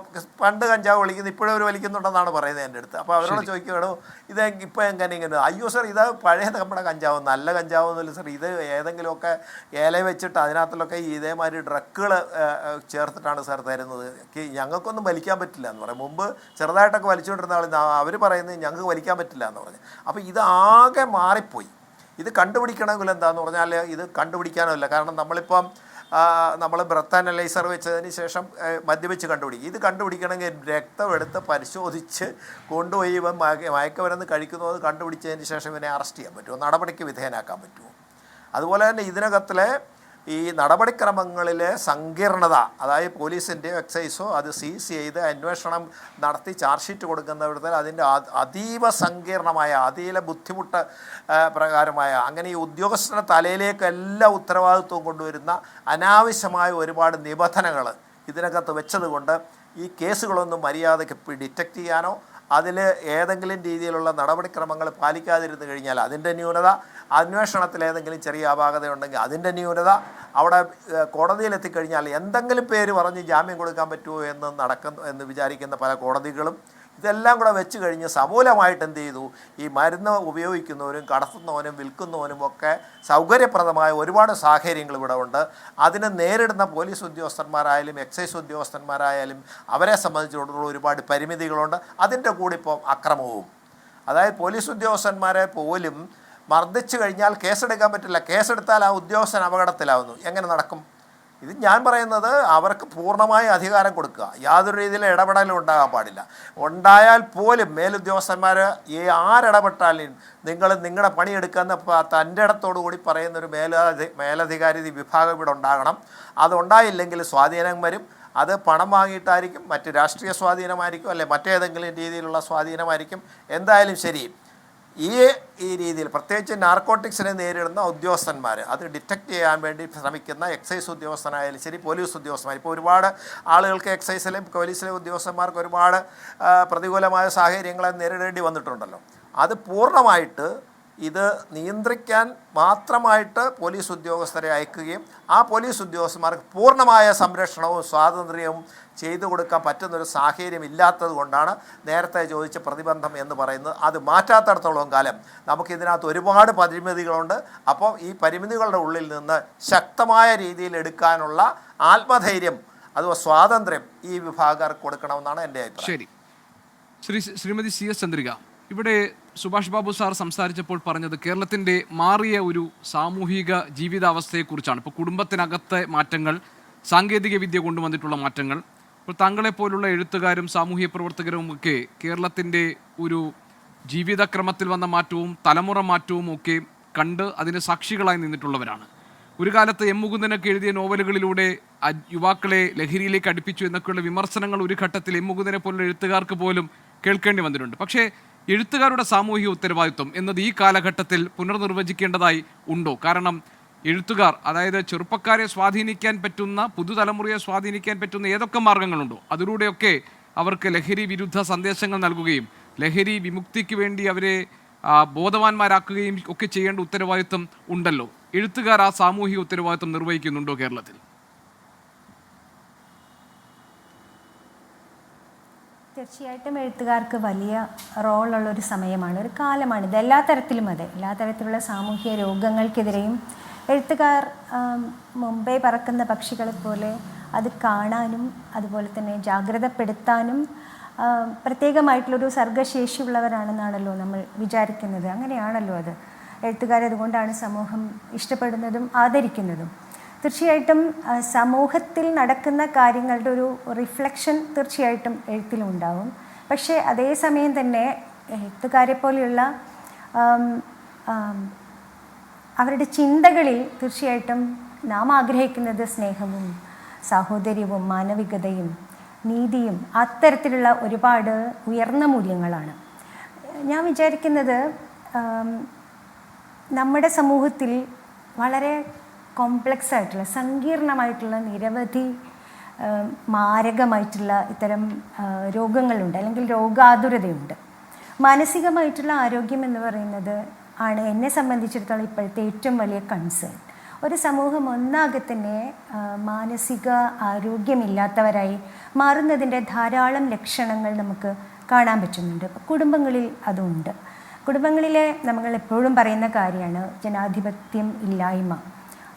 Speaker 4: പണ്ട് കഞ്ചാവ് വലിക്കുന്നത് ഇപ്പോഴും അവർ വലിക്കുന്നുണ്ടെന്നാണ് പറയുന്നത് എൻ്റെ അടുത്ത്. അപ്പോൾ അവരോട് ചോദിക്കുകയാണോ ഇത് ഇപ്പോൾ ഇങ്ങനെ, അയ്യോ സാർ ഇത് പഴയ നമ്മുടെ കഞ്ചാവ്, നല്ല കഞ്ചാവൊന്നുമില്ല സാർ, ഇത് ഏതെങ്കിലുമൊക്കെ ഇല വെച്ചിട്ട് അതിനകത്തിലൊക്കെ ഇതേമാതിരി ഡ്രഗുകൾ ചേർത്തിട്ടാണ് സാർ തരുന്നത്, ഞങ്ങൾക്കൊന്നും വലിക്കാൻ പറ്റില്ല എന്ന് പറയും. മുമ്പ് ചെറുതായിട്ടൊക്കെ വലിച്ചുകൊണ്ടിരുന്ന അവർ പറയുന്നത് ഞങ്ങൾക്ക് വലിക്കാൻ പറ്റില്ല എന്ന് പറഞ്ഞു. അപ്പോൾ ഇതാകെ മാറിപ്പോയി. ഇത് കണ്ടുപിടിക്കണമെങ്കിൽ എന്താണെന്ന് പറഞ്ഞാൽ ഇത് കണ്ടുപിടിക്കാനുമില്ല. കാരണം നമ്മൾ ബ്രത്ത് അനലൈസർ വെച്ചതിന് ശേഷം മദ്യപിച്ച് കണ്ടുപിടിക്കും. ഇത് കണ്ടുപിടിക്കണമെങ്കിൽ രക്തം എടുത്ത് പരിശോധിച്ച് കൊണ്ടുപോയി ഇവൻ മയക്കുമരുന്ന് കഴിക്കുന്നത് കണ്ടുപിടിച്ചതിന് ശേഷം ഇവനെ അറസ്റ്റ് ചെയ്യാൻ പറ്റുമോ, നടപടിക്ക് വിധേയനാക്കാൻ പറ്റുമോ. അതുപോലെ തന്നെ ഇതിനകത്തിലെ ഈ നടപടിക്രമങ്ങളിലെ സങ്കീർണത, അതായത് പോലീസിൻ്റെയോ എക്സൈസോ അത് സീസ് ചെയ്ത് അന്വേഷണം നടത്തി ചാർജ് ഷീറ്റ് കൊടുക്കുന്നവിടത്തിൽ അതിൻ്റെ അതീവ സങ്കീർണമായ അതീവ ബുദ്ധിമുട്ട് പ്രകാരമായ അങ്ങനെ ഈ ഉദ്യോഗസ്ഥരുടെ തലയിലേക്ക് എല്ലാ ഉത്തരവാദിത്വവും കൊണ്ടുവരുന്ന അനാവശ്യമായ ഒരുപാട് നിബന്ധനകൾ ഇതിനകത്ത് വെച്ചതുകൊണ്ട് ഈ കേസുകളൊന്നും മര്യാദയ്ക്ക് ഡിറ്റക്റ്റ് ചെയ്യാനോ അതിൽ ഏതെങ്കിലും രീതിയിലുള്ള നടപടിക്രമങ്ങൾ പാലിക്കാതിരുന്നു കഴിഞ്ഞാൽ അതിൻ്റെ ന്യൂനത, അന്വേഷണത്തിൽ ഏതെങ്കിലും ചെറിയ അപാകതയുണ്ടെങ്കിൽ അതിൻ്റെ ന്യൂനത, അവിടെ കോടതിയിലെത്തിക്കഴിഞ്ഞാൽ എന്തെങ്കിലും പേര് പറഞ്ഞ് ജാമ്യം കൊടുക്കാൻ പറ്റുമോ എന്ന് വിചാരിക്കുന്ന പല കോടതികളും, ഇതെല്ലാം കൂടെ വെച്ച് കഴിഞ്ഞ് സമൂലമായിട്ട് എന്ത് ചെയ്തു, ഈ മരുന്ന് ഉപയോഗിക്കുന്നവരും കടത്തുന്നവനും വിൽക്കുന്നവനും ഒക്കെ സൗകര്യപ്രദമായ ഒരുപാട് സാഹചര്യങ്ങൾ ഇവിടെ ഉണ്ട്. അതിന് നേരിടുന്ന പോലീസ് ഉദ്യോഗസ്ഥന്മാരായാലും എക്സൈസ് ഉദ്യോഗസ്ഥന്മാരായാലും അവരെ സംബന്ധിച്ചിടത്തോളം ഒരുപാട് പരിമിതികളുണ്ട്. അതിൻ്റെ കൂടെ ഇപ്പോൾ അക്രമവും, അതായത് പോലീസ് ഉദ്യോഗസ്ഥന്മാരെ പോലും മർദ്ദിച്ചു കഴിഞ്ഞാൽ കേസെടുക്കാൻ പറ്റില്ല. കേസെടുത്താൽ ആ ഉദ്യോഗസ്ഥൻ അപകടത്തിലാവുന്നു. എങ്ങനെ നടക്കും? ഇത് ഞാൻ പറയുന്നത് അവർക്ക് പൂർണ്ണമായ അധികാരം കൊടുക്കുക, യാതൊരു രീതിയിലും ഇടപെടലും ഉണ്ടാകാൻ പാടില്ല. ഉണ്ടായാൽ പോലും മേലുദ്യോഗസ്ഥന്മാർ ആരിടപെട്ടാലും നിങ്ങൾ നിങ്ങളുടെ പണിയെടുക്കുന്ന തൻ്റെ ഇടത്തോടു കൂടി പറയുന്നൊരു മേലധികാരി വിഭാഗം ഇവിടെ ഉണ്ടാകണം. അതുണ്ടായില്ലെങ്കിൽ സ്വാധീനം വരും. അത് പണം വാങ്ങിയിട്ടായിരിക്കും, മറ്റ് രാഷ്ട്രീയ സ്വാധീനമായിരിക്കും, അല്ലെ മറ്റേതെങ്കിലും രീതിയിലുള്ള സ്വാധീനമായിരിക്കും. എന്തായാലും ശരി, ഈ രീതിയിൽ പ്രത്യേകിച്ച് നാർക്കോട്ടിക്സിനെ നേരിടുന്ന ഉദ്യോഗസ്ഥന്മാർ, അത് ഡിറ്റക്റ്റ് ചെയ്യാൻ വേണ്ടി ശ്രമിക്കുന്ന എക്സൈസ് ഉദ്യോഗസ്ഥനായാലും ശരി, പോലീസ് ഉദ്യോഗസ്ഥന്മാർ, ഇപ്പോൾ ഒരുപാട് ആളുകൾക്ക് എക്സൈസിലെയും പോലീസിലെ ഉദ്യോഗസ്ഥന്മാർക്ക് ഒരുപാട് പ്രതികൂലമായ സാഹചര്യങ്ങളെ നേരിടേണ്ടി വന്നിട്ടുണ്ടല്ലോ. അത് പൂർണ്ണമായിട്ട് ഇത് നിയന്ത്രിക്കാൻ മാത്രമായിട്ട് പോലീസ് ഉദ്യോഗസ്ഥരെ അയക്കുകയും ആ പോലീസ് ഉദ്യോഗസ്ഥന്മാർക്ക് പൂർണ്ണമായ സംരക്ഷണവും സ്വാതന്ത്ര്യവും ചെയ്തു കൊടുക്കാൻ പറ്റുന്നൊരു സാഹചര്യം ഇല്ലാത്തത് കൊണ്ടാണ് നേരത്തെ ചോദിച്ച പ്രതിബന്ധം എന്ന് പറയുന്നത്. അത് മാറ്റാത്തടത്തോളം കാലം നമുക്കിതിനകത്ത് ഒരുപാട് പരിമിതികളുണ്ട്. അപ്പോൾ ഈ പരിമിതികളുടെ ഉള്ളിൽ നിന്ന് ശക്തമായ രീതിയിൽ എടുക്കാനുള്ള ആത്മധൈര്യം, അതുപോലെ സ്വാതന്ത്ര്യം ഈ വിഭാഗക്കാർക്ക് കൊടുക്കണമെന്നാണ് എൻ്റെ അഭിപ്രായം.
Speaker 1: ശരി. ശ്രീമതി CS ചന്ദ്രിക, ഇവിടെ സുഭാഷ് ബാബു സാർ സംസാരിച്ചപ്പോൾ പറഞ്ഞത് കേരളത്തിൻ്റെ മാറിയ ഒരു സാമൂഹിക ജീവിതാവസ്ഥയെക്കുറിച്ചാണ്. ഇപ്പോൾ കുടുംബത്തിനകത്തെ മാറ്റങ്ങൾ, സാങ്കേതിക വിദ്യ കൊണ്ടുവന്നിട്ടുള്ള മാറ്റങ്ങൾ, ഇപ്പോൾ താങ്കളെപ്പോലുള്ള എഴുത്തുകാരും സാമൂഹ്യ പ്രവർത്തകരും ഒക്കെ കേരളത്തിൻ്റെ ഒരു ജീവിതക്രമത്തിൽ വന്ന മാറ്റവും തലമുറ മാറ്റവും ഒക്കെ കണ്ട് അതിന് സാക്ഷികളായി നിന്നിട്ടുള്ളവരാണ്. ഒരു കാലത്ത് M. മുകുന്ദനൊക്കെ എഴുതിയ നോവലുകളിലൂടെ യുവാക്കളെ ലഹരിയിലേക്ക് അടുപ്പിച്ചു എന്നൊക്കെയുള്ള വിമർശനങ്ങൾ ഒരു ഘട്ടത്തിൽ M. മുകുന്ദനെ പോലുള്ള എഴുത്തുകാർക്ക് പോലും കേൾക്കേണ്ടി വന്നിട്ടുണ്ട്. പക്ഷേ എഴുത്തുകാരുടെ സാമൂഹിക ഉത്തരവാദിത്വം എന്നത് ഈ കാലഘട്ടത്തിൽ പുനർനിർവചിക്കേണ്ടതായി ഉണ്ടോ? കാരണം എഴുത്തുകാർ, അതായത് ചെറുപ്പക്കാരെ സ്വാധീനിക്കാൻ പറ്റുന്ന, പുതുതലമുറയെ സ്വാധീനിക്കാൻ പറ്റുന്ന ഏതൊക്കെ മാർഗങ്ങളുണ്ടോ അതിലൂടെയൊക്കെ അവർക്ക് ലഹരി വിരുദ്ധ സന്ദേശങ്ങൾ നൽകുകയും ലഹരി വിമുക്തിക്ക് വേണ്ടി അവരെ ബോധവാന്മാരാക്കുകയും ഒക്കെ ചെയ്യേണ്ട ഉത്തരവാദിത്വം ഉണ്ടല്ലോ. എഴുത്തുകാർ ആ സാമൂഹിക ഉത്തരവാദിത്വം നിർവഹിക്കുന്നുണ്ടോ കേരളത്തിൽ?
Speaker 5: തീർച്ചയായിട്ടും എഴുത്തുകാർക്ക് വലിയ റോളുള്ളൊരു സമയമാണ്, ഒരു കാലമാണ് ഇത്. എല്ലാ തരത്തിലും അതെ, എല്ലാ തരത്തിലുള്ള സാമൂഹ്യ രോഗങ്ങൾക്കെതിരെയും എഴുത്തുകാർ മുമ്പേ പറക്കുന്ന പക്ഷികളെപ്പോലെ അത് കാണാനും അതുപോലെ തന്നെ ജാഗ്രതപ്പെടുത്താനും പ്രത്യേകമായിട്ടുള്ളൊരു സർഗശേഷിയുള്ളവരാണെന്നാണല്ലോ നമ്മൾ വിചാരിക്കുന്നത്. അങ്ങനെയാണല്ലോ അത്. എഴുത്തുകാരതുകൊണ്ടാണ് സമൂഹം ഇഷ്ടപ്പെടുന്നതും ആദരിക്കുന്നതും. തീർച്ചയായിട്ടും സമൂഹത്തിൽ നടക്കുന്ന കാര്യങ്ങളുടെ ഒരു റിഫ്ലക്ഷൻ തീർച്ചയായിട്ടും എഴുത്തിലുണ്ടാവും. പക്ഷേ അതേസമയം തന്നെ എഴുത്തുകാരെ പോലെയുള്ള അവരുടെ ചിന്തകളിൽ തീർച്ചയായിട്ടും നാം ആഗ്രഹിക്കുന്നത് സ്നേഹവും സാഹോദര്യവും മാനവികതയും നീതിയും അത്തരത്തിലുള്ള ഒരുപാട് ഉയർന്ന മൂല്യങ്ങളാണ്. ഞാൻ വിചാരിക്കുന്നത് നമ്മുടെ സമൂഹത്തിൽ വളരെ കോംപ്ലക്സ് ആയിട്ടുള്ള, സങ്കീർണമായിട്ടുള്ള നിരവധി മാരകമായിട്ടുള്ള ഇത്തരം രോഗങ്ങളുണ്ട്, അല്ലെങ്കിൽ രോഗാതുരതയുണ്ട്. മാനസികമായിട്ടുള്ള ആരോഗ്യം എന്ന് പറയുന്നത് ആണ് എന്നെ സംബന്ധിച്ചിടത്തോളം ഇപ്പോഴത്തെ ഏറ്റവും വലിയ കൺസേൺ. ഒരു സമൂഹം ഒന്നാകെ തന്നെ മാനസിക ആരോഗ്യമില്ലാത്തവരായി മാറുന്നതിൻ്റെ ധാരാളം ലക്ഷണങ്ങൾ നമുക്ക് കാണാൻ പറ്റുന്നുണ്ട്. കുടുംബങ്ങളിൽ അതുണ്ട്. കുടുംബങ്ങളിലെ നമ്മൾ എപ്പോഴും പറയുന്ന കാര്യമാണ് ജനാധിപത്യം ഇല്ലായ്മ.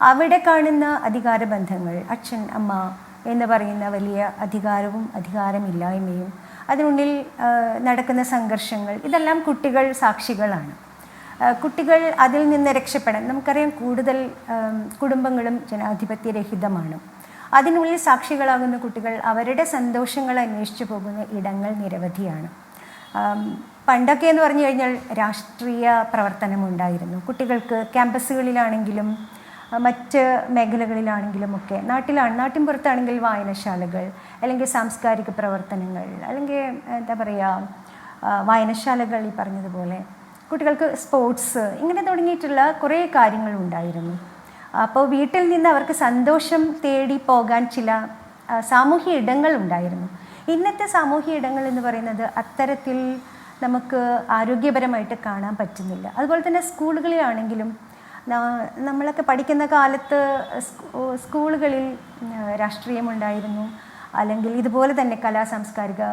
Speaker 5: അവിടെ കാണുന്ന അധികാരബന്ധങ്ങൾ, അച്ഛൻ അമ്മ എന്ന് പറയുന്ന വലിയ അധികാരവും അധികാരമില്ലായ്മയും, അതിനുള്ളിൽ നടക്കുന്ന സംഘർഷങ്ങൾ, ഇതെല്ലാം കുട്ടികൾ സാക്ഷികളാണ്. കുട്ടികൾ അതിൽ നിന്ന് രക്ഷപ്പെടാൻ, നമുക്കറിയാം കൂടുതൽ കുടുംബങ്ങളും ജനാധിപത്യരഹിതമാണ്. അതിനുള്ളിൽ സാക്ഷികളാകുന്ന കുട്ടികൾ അവരുടെ സന്തോഷങ്ങൾ അന്വേഷിച്ചു പോകുന്ന ഇടങ്ങൾ നിരവധിയാണ്. പണ്ടൊക്കെ എന്ന് പറഞ്ഞു കഴിഞ്ഞാൽ രാഷ്ട്രീയ പ്രവർത്തനമുണ്ടായിരുന്നു. കുട്ടികൾക്ക് ക്യാമ്പസുകളിലാണെങ്കിലും മറ്റ് മേഖലകളിലാണെങ്കിലുമൊക്കെ, നാട്ടിൻ പുറത്താണെങ്കിൽ വായനശാലകൾ, അല്ലെങ്കിൽ സാംസ്കാരിക പ്രവർത്തനങ്ങൾ, അല്ലെങ്കിൽ എന്താ പറയുക വായനശാലകൾ, ഈ പറഞ്ഞതുപോലെ കുട്ടികൾക്ക് സ്പോർട്സ്, ഇങ്ങനെ തുടങ്ങിയിട്ടുള്ള കുറേ കാര്യങ്ങളുണ്ടായിരുന്നു. അപ്പോൾ വീട്ടിൽ നിന്ന് അവർക്ക് സന്തോഷം തേടി പോകാൻ ചില സാമൂഹ്യ ഇടങ്ങളുണ്ടായിരുന്നു. ഇന്നത്തെ സാമൂഹ്യ ഇടങ്ങൾ എന്ന് പറയുന്നത് അത്തരത്തിൽ നമുക്ക് ആരോഗ്യപരമായിട്ട് കാണാൻ പറ്റുന്നില്ല. അതുപോലെ തന്നെ സ്കൂളുകളിലാണെങ്കിലും നമ്മളൊക്കെ പഠിക്കുന്ന കാലത്ത് സ്കൂളുകളിൽ രാഷ്ട്രീയമുണ്ടായിരുന്നു, അല്ലെങ്കിൽ ഇതുപോലെ തന്നെ സാംസ്കാരിക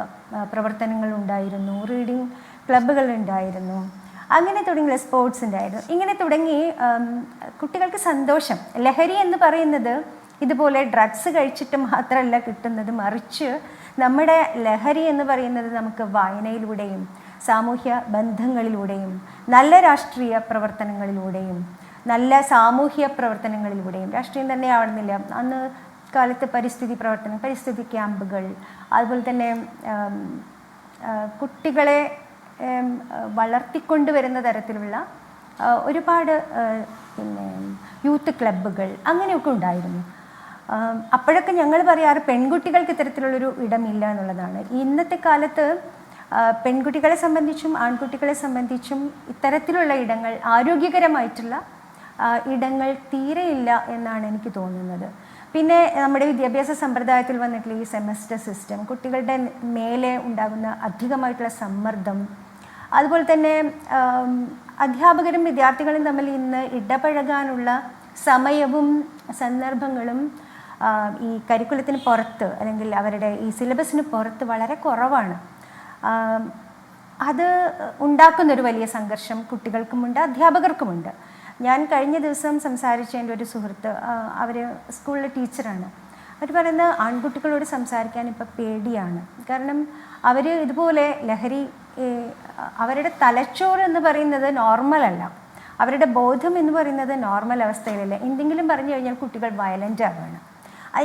Speaker 5: പ്രവർത്തനങ്ങൾ ഉണ്ടായിരുന്നു, റീഡിംഗ് ക്ലബ്ബുകൾ ഉണ്ടായിരുന്നു, അങ്ങനെ തുടങ്ങിയ സ്പോർട്സ് ഉണ്ടായിരുന്നു. ഇങ്ങനെ തുടങ്ങി കുട്ടികൾക്ക് സന്തോഷം. ലഹരി എന്ന് പറയുന്നത് ഇതുപോലെ ഡ്രഗ്സ് കഴിച്ചിട്ട് മാത്രമല്ല കിട്ടുന്നത്, മറിച്ച് നമ്മുടെ ലഹരി എന്ന് പറയുന്നത് നമുക്ക് വായനയിലൂടെയും സാമൂഹ്യ ബന്ധങ്ങളിലൂടെയും നല്ല രാഷ്ട്രീയ പ്രവർത്തനങ്ങളിലൂടെയും നല്ല സാമൂഹ്യ പ്രവർത്തനങ്ങളിലൂടെയും, രാഷ്ട്രീയം തന്നെ ആവണമെന്നില്ല, അന്ന് കാലത്ത് പരിസ്ഥിതി ക്യാമ്പുകൾ, അതുപോലെ തന്നെ കുട്ടികളെ വളർത്തിക്കൊണ്ടുവരുന്ന തരത്തിലുള്ള ഒരുപാട് പിന്നെ യൂത്ത് ക്ലബ്ബുകൾ അങ്ങനെയൊക്കെ ഉണ്ടായിരുന്നു. അപ്പോഴൊക്കെ ഞങ്ങൾ പറയാറ് പെൺകുട്ടികൾക്ക് ഇത്തരത്തിലുള്ളൊരു ഇടമില്ല എന്നുള്ളതാണ്. ഇന്നത്തെ കാലത്ത് പെൺകുട്ടികളെ സംബന്ധിച്ചും ആൺകുട്ടികളെ സംബന്ധിച്ചും ഇത്തരത്തിലുള്ള ഇടങ്ങൾ, ആരോഗ്യകരമായിട്ടുള്ള ഇടങ്ങൾ തീരെയില്ല എന്നാണ് എനിക്ക് തോന്നുന്നത്. പിന്നെ നമ്മുടെ വിദ്യാഭ്യാസ സമ്പ്രദായത്തിൽ വന്നിട്ടുള്ള ഈ സെമസ്റ്റർ സിസ്റ്റം, കുട്ടികളുടെ മേലെ ഉണ്ടാകുന്ന അധികമായിട്ടുള്ള സമ്മർദ്ദം, അതുപോലെ തന്നെ അധ്യാപകരും വിദ്യാർത്ഥികളും തമ്മിൽ ഇന്ന് ഇടപഴകാനുള്ള സമയവും സന്ദർഭങ്ങളും ഈ കരിക്കുലത്തിന് പുറത്ത് അല്ലെങ്കിൽ അവരുടെ ഈ സിലബസിന് പുറത്ത് വളരെ കുറവാണ്. അത് ഉണ്ടാക്കുന്നൊരു വലിയ സംഘർഷം കുട്ടികൾക്കുമുണ്ട്, അധ്യാപകർക്കുമുണ്ട്. ഞാൻ കഴിഞ്ഞ ദിവസം സംസാരിച്ച എൻ്റെ ഒരു സുഹൃത്ത്, അവർ സ്കൂളിലെ ടീച്ചറാണ്. അവർ പറയുന്നത് ആൺകുട്ടികളോട് സംസാരിക്കാൻ ഇപ്പം പേടിയാണ്. കാരണം അവർ ഇതുപോലെ ലഹരി, അവരുടെ തലച്ചോറ് എന്ന് പറയുന്നത് നോർമലല്ല, അവരുടെ ബോധം എന്ന് പറയുന്നത് നോർമൽ അവസ്ഥയിലല്ല. എന്തെങ്കിലും പറഞ്ഞു കഴിഞ്ഞാൽ കുട്ടികൾ വയലൻ്റ് ആവുകയാണ്.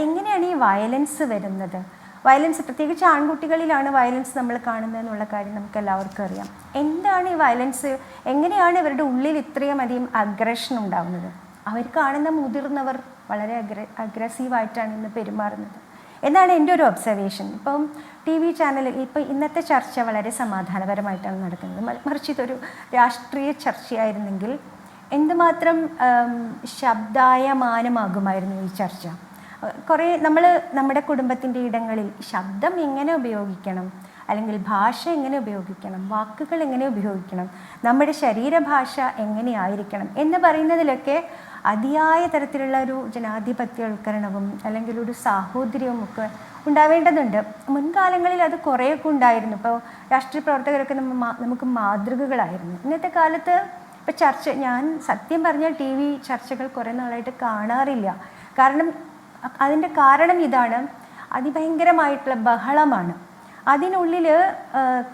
Speaker 5: എങ്ങനെയാണ് ഈ വയലൻസ് വരുന്നത്? വയലൻസ് പ്രത്യേകിച്ച് ആൺകുട്ടികളിലാണ് വയലൻസ് നമ്മൾ കാണുന്നത് എന്നുള്ള കാര്യം നമുക്ക് എല്ലാവർക്കും അറിയാം. എന്താണ് ഈ വയലൻസ്? എങ്ങനെയാണ് ഇവരുടെ ഉള്ളിൽ ഇത്രയും അധികം അഗ്രഷൻ ഉണ്ടാകുന്നത്? അവർ കാണുന്ന മുതിർന്നവർ വളരെ അഗ്രസീവായിട്ടാണ് ഇന്ന് പെരുമാറുന്നത് എന്നാണ് എൻ്റെ ഒരു ഒബ്സർവേഷൻ. ഇപ്പം TV ചാനലിൽ ഇപ്പം ഇന്നത്തെ ചർച്ച വളരെ സമാധാനപരമായിട്ടാണ് നടക്കുന്നത്. മറിച്ച് ഇതൊരു രാഷ്ട്രീയ ചർച്ചയായിരുന്നെങ്കിൽ എന്തുമാത്രം ശബ്ദായമാനമാകുമായിരുന്നു ഈ ചർച്ച. കുറേ നമ്മുടെ കുടുംബത്തിൻ്റെ ഇടങ്ങളിൽ ശബ്ദം എങ്ങനെ ഉപയോഗിക്കണം, അല്ലെങ്കിൽ ഭാഷ എങ്ങനെ ഉപയോഗിക്കണം, വാക്കുകൾ എങ്ങനെ ഉപയോഗിക്കണം, നമ്മുടെ ശരീരഭാഷ എങ്ങനെയായിരിക്കണം എന്ന് പറയുന്നതിലൊക്കെ അതിയായ തരത്തിലുള്ള ഒരു ജനാധിപത്യവൽക്കരണവും അല്ലെങ്കിൽ ഒരു സാഹോദര്യവും ഒക്കെ ഉണ്ടാവേണ്ടതുണ്ട്. മുൻകാലങ്ങളിൽ അത് കുറേയൊക്കെ ഉണ്ടായിരുന്നു. ഇപ്പോൾ രാഷ്ട്രീയ പ്രവർത്തകരൊക്കെ നമുക്ക് മാതൃകകളായിരുന്നു. ഇന്നത്തെ കാലത്ത് ഇപ്പോൾ ഞാൻ സത്യം പറഞ്ഞാൽ TV ചർച്ചകൾ കുറേ നാളായിട്ട് കാണാറില്ല. അതിൻ്റെ കാരണം ഇതാണ്, അതിഭയങ്കരമായിട്ടുള്ള ബഹളമാണ്. അതിനുള്ളിൽ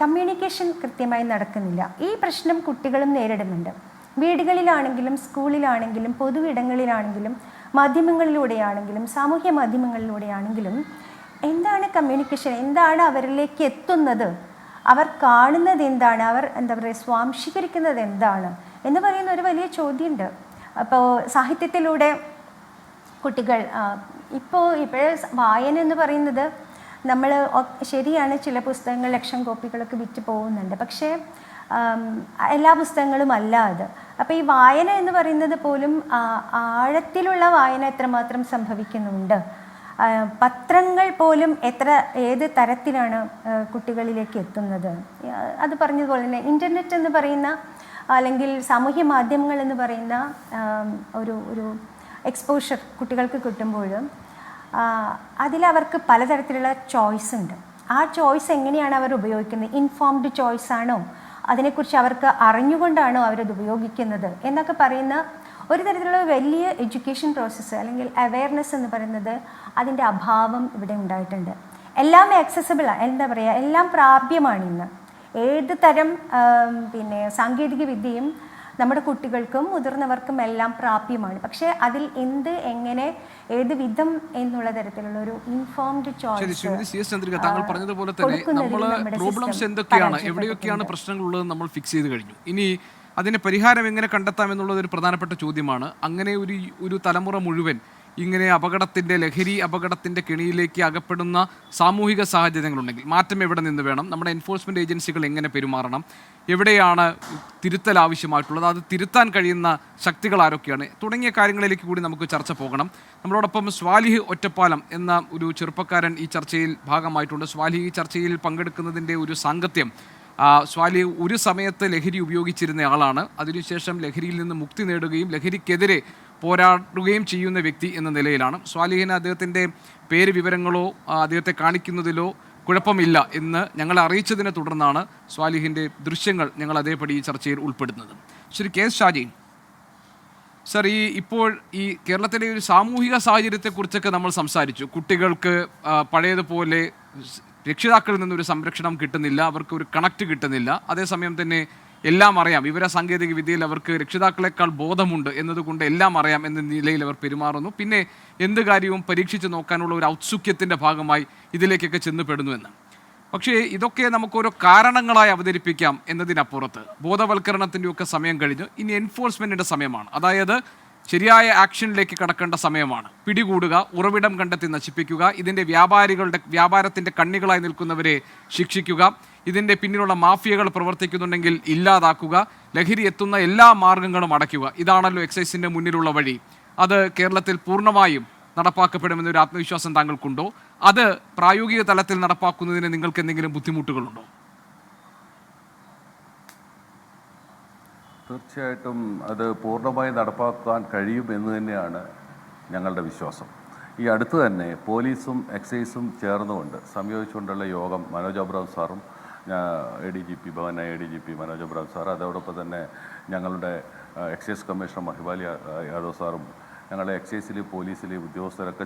Speaker 5: കമ്മ്യൂണിക്കേഷൻ കൃത്യമായി നടക്കുന്നില്ല. ഈ പ്രശ്നം കുട്ടികളും നേരിടുന്നുണ്ട്. വീടുകളിലാണെങ്കിലും സ്കൂളിലാണെങ്കിലും പൊതുവിടങ്ങളിലാണെങ്കിലും മാധ്യമങ്ങളിലൂടെയാണെങ്കിലും സാമൂഹ്യ മാധ്യമങ്ങളിലൂടെയാണെങ്കിലും എന്താണ് കമ്മ്യൂണിക്കേഷൻ? എന്താണ് അവരിലേക്ക് എത്തുന്നത്? അവർ കാണുന്നത് എന്താണ്? അവർ സ്വാംശീകരിക്കുന്നത് എന്താണ് എന്ന് പറയുന്ന ഒരു വലിയ ചോദ്യമുണ്ട്. അപ്പോൾ സാഹിത്യത്തിലൂടെ കുട്ടികൾ ഇപ്പോഴേ വായന എന്ന് പറയുന്നത്, നമ്മൾ ശരിയാണ്, ചില പുസ്തകങ്ങൾ 1,00,000 കോപ്പികളൊക്കെ വിറ്റ് പോകുന്നുണ്ട്, പക്ഷേ എല്ലാ പുസ്തകങ്ങളും അല്ല അത്. അപ്പോൾ ഈ വായന എന്ന് പറയുന്നത് പോലും ആഴത്തിലുള്ള വായന എത്രമാത്രം സംഭവിക്കുന്നുണ്ട്, പത്രങ്ങൾ പോലും ഏത് തരത്തിലാണ് കുട്ടികളിലേക്ക് എത്തുന്നത്. അത് പറഞ്ഞതുപോലെ തന്നെ ഇൻ്റർനെറ്റ് എന്ന് പറയുന്ന അല്ലെങ്കിൽ സാമൂഹ്യ മാധ്യമങ്ങൾ എന്ന് പറയുന്ന ഒരു എക്സ്പോഷർ കുട്ടികൾക്ക് കിട്ടുമ്പോഴും അതിലവർക്ക് പലതരത്തിലുള്ള ചോയ്സ് ഉണ്ട്. ആ ചോയ്സ് എങ്ങനെയാണ് അവർ ഉപയോഗിക്കുന്നത്? ഇൻഫോംഡ് ചോയ്സ് ആണോ? അതിനെക്കുറിച്ച് അവർക്ക് അറിഞ്ഞുകൊണ്ടാണോ അവരത് ഉപയോഗിക്കുന്നത് എന്നൊക്കെ പറയുന്ന ഒരു തരത്തിലുള്ള വലിയ എഡ്യൂക്കേഷൻ പ്രോസസ്സ് അല്ലെങ്കിൽ അവെയർനെസ് എന്ന് പറയുന്നത് അതിൻ്റെ അഭാവം ഇവിടെ ഉണ്ടായിട്ടുണ്ട്. എല്ലാം ആക്സസിബിളാണ്, എല്ലാം പ്രാപ്യമാണ് ഇന്ന്. ഏത് തരം സാങ്കേതിക വിദ്യയും നമ്മുടെ കുട്ടികൾക്കും മുതിർന്നവർക്കും എല്ലാം പ്രാപ്യമാണ്. പക്ഷേ അതിൽ എങ്ങനെ ഏത് വിധം എന്നുള്ള തരത്തിലുള്ള ഒരു ഇൻഫോംഡ് ചോയ്സ്
Speaker 1: താങ്കൾ പറഞ്ഞതുപോലെ തന്നെ നമ്മൾ പ്രോബ്ലംസ് എന്തൊക്കെയാണ്, എവിടെയൊക്കെയാണ് പ്രശ്നങ്ങളുള്ളത് നമ്മൾ ഫിക്സ് ചെയ്ത് കഴിഞ്ഞു. ഇനി അതിന് പരിഹാരം എങ്ങനെ കണ്ടെത്താം എന്നുള്ളത് ഒരു പ്രധാനപ്പെട്ട ചോദ്യമാണ്. അങ്ങനെ ഒരു തലമുറ മുഴുവൻ ഇങ്ങനെ ലഹരി അപകടത്തിൻ്റെ കെണിയിലേക്ക് അകപ്പെടുന്ന സാമൂഹിക സാഹചര്യങ്ങളുണ്ടെങ്കിൽ മാറ്റം എവിടെ നിന്ന് വേണം, നമ്മുടെ എൻഫോഴ്സ്മെൻറ്റ് ഏജൻസികൾ എങ്ങനെ പെരുമാറണം, എവിടെയാണ് തിരുത്തൽ ആവശ്യമായിട്ടുള്ളത്, അത് തിരുത്താൻ കഴിയുന്ന ശക്തികൾ ആരൊക്കെയാണ് തുടങ്ങിയ കാര്യങ്ങളിലേക്ക് കൂടി നമുക്ക് ചർച്ച പോകണം. നമ്മളോടൊപ്പം സ്വാലിഹ് ഒറ്റപ്പാലം എന്ന ഒരു ചെറുപ്പക്കാരൻ ഈ ചർച്ചയിൽ ഭാഗമായിട്ടുണ്ട്. സ്വാലിഹ് ഈ ചർച്ചയിൽ പങ്കെടുക്കുന്നതിൻ്റെ ഒരു സാങ്കത്യം, സ്വാലിഹ് ഒരു സമയത്ത് ലഹരി ഉപയോഗിച്ചിരുന്ന ആളാണ്. അതിനുശേഷം ലഹരിയിൽ നിന്ന് മുക്തി നേടുകയും ലഹരിക്കെതിരെ പോരാടുകയും ചെയ്യുന്ന വ്യക്തി എന്ന നിലയിലാണ്. സ്വാലിഹിന് അദ്ദേഹത്തിൻ്റെ പേര് വിവരങ്ങളോ അദ്ദേഹത്തെ കാണിക്കുന്നതിലോ കുഴപ്പമില്ല എന്ന് ഞങ്ങളെ അറിയിച്ചതിനെ തുടർന്നാണ് സ്വാലിഹിൻ്റെ ദൃശ്യങ്ങൾ ഞങ്ങൾ അതേപടി ഈ ചർച്ചയിൽ ഉൾപ്പെടുന്നത്. Shri K S Shaji sir, ഇപ്പോൾ ഈ കേരളത്തിലെ ഒരു സാമൂഹിക സാഹചര്യത്തെക്കുറിച്ചൊക്കെ നമ്മൾ സംസാരിച്ചു. കുട്ടികൾക്ക് പഴയതുപോലെ രക്ഷിതാക്കളിൽ നിന്നൊരു സംരക്ഷണം കിട്ടുന്നില്ല, അവർക്ക് ഒരു കണക്റ്റ് കിട്ടുന്നില്ല. അതേസമയം തന്നെ എല്ലാം അറിയാം, വിവര സാങ്കേതിക വിദ്യയിൽ അവർക്ക് രക്ഷിതാക്കളെക്കാൾ ബോധമുണ്ട് എന്നതുകൊണ്ട് എല്ലാം അറിയാം എന്ന നിലയിൽ അവർ പെരുമാറുന്നു. പിന്നെ എന്ത് കാര്യവും പരീക്ഷിച്ച് നോക്കാനുള്ള ഒരു ഔത്സുക്യത്തിൻ്റെ ഭാഗമായി ഇതിലേക്കൊക്കെ ചെന്നുപെടുന്നുവെന്ന്. പക്ഷേ ഇതൊക്കെ നമുക്കോരോ കാരണങ്ങളായി അവതരിപ്പിക്കാം എന്നതിനപ്പുറത്ത് ബോധവൽക്കരണത്തിൻ്റെയൊക്കെ സമയം കഴിഞ്ഞ് ഇനി എൻഫോഴ്സ്മെൻറ്റിൻ്റെ സമയമാണ്. അതായത് ശരിയായ ആക്ഷനിലേക്ക് കടക്കേണ്ട സമയമാണ്. പിടികൂടുക, ഉറവിടം കണ്ടെത്തി നശിപ്പിക്കുക, ഇതിൻ്റെ വ്യാപാരത്തിൻ്റെ കണ്ണികളായി നിൽക്കുന്നവരെ ശിക്ഷിക്കുക, ഇതിൻ്റെ പിന്നിലുള്ള മാഫിയകൾ പ്രവർത്തിക്കുന്നുണ്ടെങ്കിൽ ഇല്ലാതാക്കുക, ലഹരി എത്തുന്ന എല്ലാ മാർഗങ്ങളും അടയ്ക്കുക. ഇതാണല്ലോ എക്സൈസിൻ്റെ മുന്നിലുള്ള വഴി. അത് കേരളത്തിൽ പൂർണ്ണമായും നടപ്പാക്കപ്പെടുമെന്നൊരു ആത്മവിശ്വാസം താങ്കൾക്കുണ്ടോ? അത് പ്രായോഗിക തലത്തിൽ നടപ്പാക്കുന്നതിന് നിങ്ങൾക്ക് എന്തെങ്കിലും ബുദ്ധിമുട്ടുകളുണ്ടോ?
Speaker 2: തീർച്ചയായിട്ടും അത് പൂർണ്ണമായി നടപ്പാക്കാൻ കഴിയും എന്ന് തന്നെയാണ് ഞങ്ങളുടെ വിശ്വാസം. ഈ അടുത്ത് തന്നെ പോലീസും എക്സൈസും ചേർന്നുകൊണ്ട് സംയോജിച്ചുകൊണ്ടുള്ള യോഗം മനോജ് അബ്രഹാം സാറും ADGP ഭവന ADGP മനോജ് അബ്രഹാം സാർ, അതോടൊപ്പം തന്നെ ഞങ്ങളുടെ എക്സൈസ് കമ്മീഷണർ മഹിബാലി യാദവ് സാറും ഞങ്ങളുടെ എക്സൈസിലെ പോലീസിലെ ഉദ്യോഗസ്ഥരൊക്കെ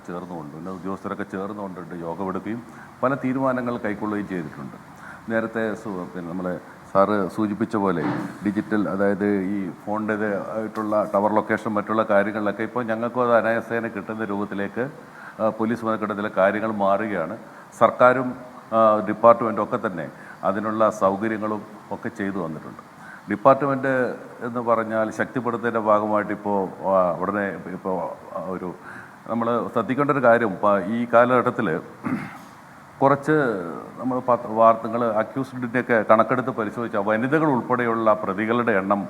Speaker 2: ചേർന്നുകൊണ്ട് യോഗമെടുക്കുകയും പല തീരുമാനങ്ങൾ കൈക്കൊള്ളുകയും ചെയ്തിട്ടുണ്ട്. നേരത്തെ പിന്നെ നമ്മളെ സാറ് സൂചിപ്പിച്ച പോലെ ഡിജിറ്റൽ, അതായത് ഈ ഫോണിൻ്റെ ആയിട്ടുള്ള ടവർ ലൊക്കേഷൻ മറ്റുള്ള കാര്യങ്ങളിലൊക്കെ ഇപ്പോൾ ഞങ്ങൾക്കും അത് അനായാസേന കിട്ടുന്ന രൂപത്തിലേക്ക് പോലീസ് കിട്ടുന്ന കാര്യങ്ങൾ മാറുകയാണ്. സർക്കാരും ഡിപ്പാർട്ട്മെൻറ്റും ഒക്കെ തന്നെ അതിനുള്ള സൗകര്യങ്ങളും ഒക്കെ ചെയ്തു വന്നിട്ടുണ്ട്. ഡിപ്പാർട്ട്മെൻറ്റ് എന്ന് പറഞ്ഞാൽ ശക്തിപ്പെടുത്തുന്നതിൻ്റെ ഭാഗമായിട്ട് ഇപ്പോൾ ഒരു നമ്മൾ ശ്രദ്ധിക്കേണ്ട ഒരു കാര്യം, ഈ കാലഘട്ടത്തിൽ കുറച്ച് നമ്മൾ വാർത്തകൾ അക്യൂസ്ഡിൻ്റെയൊക്കെ കണക്കെടുത്ത് പരിശോധിച്ചാൽ വനിതകൾ ഉൾപ്പെടെയുള്ള പ്രതികളുടെ എണ്ണം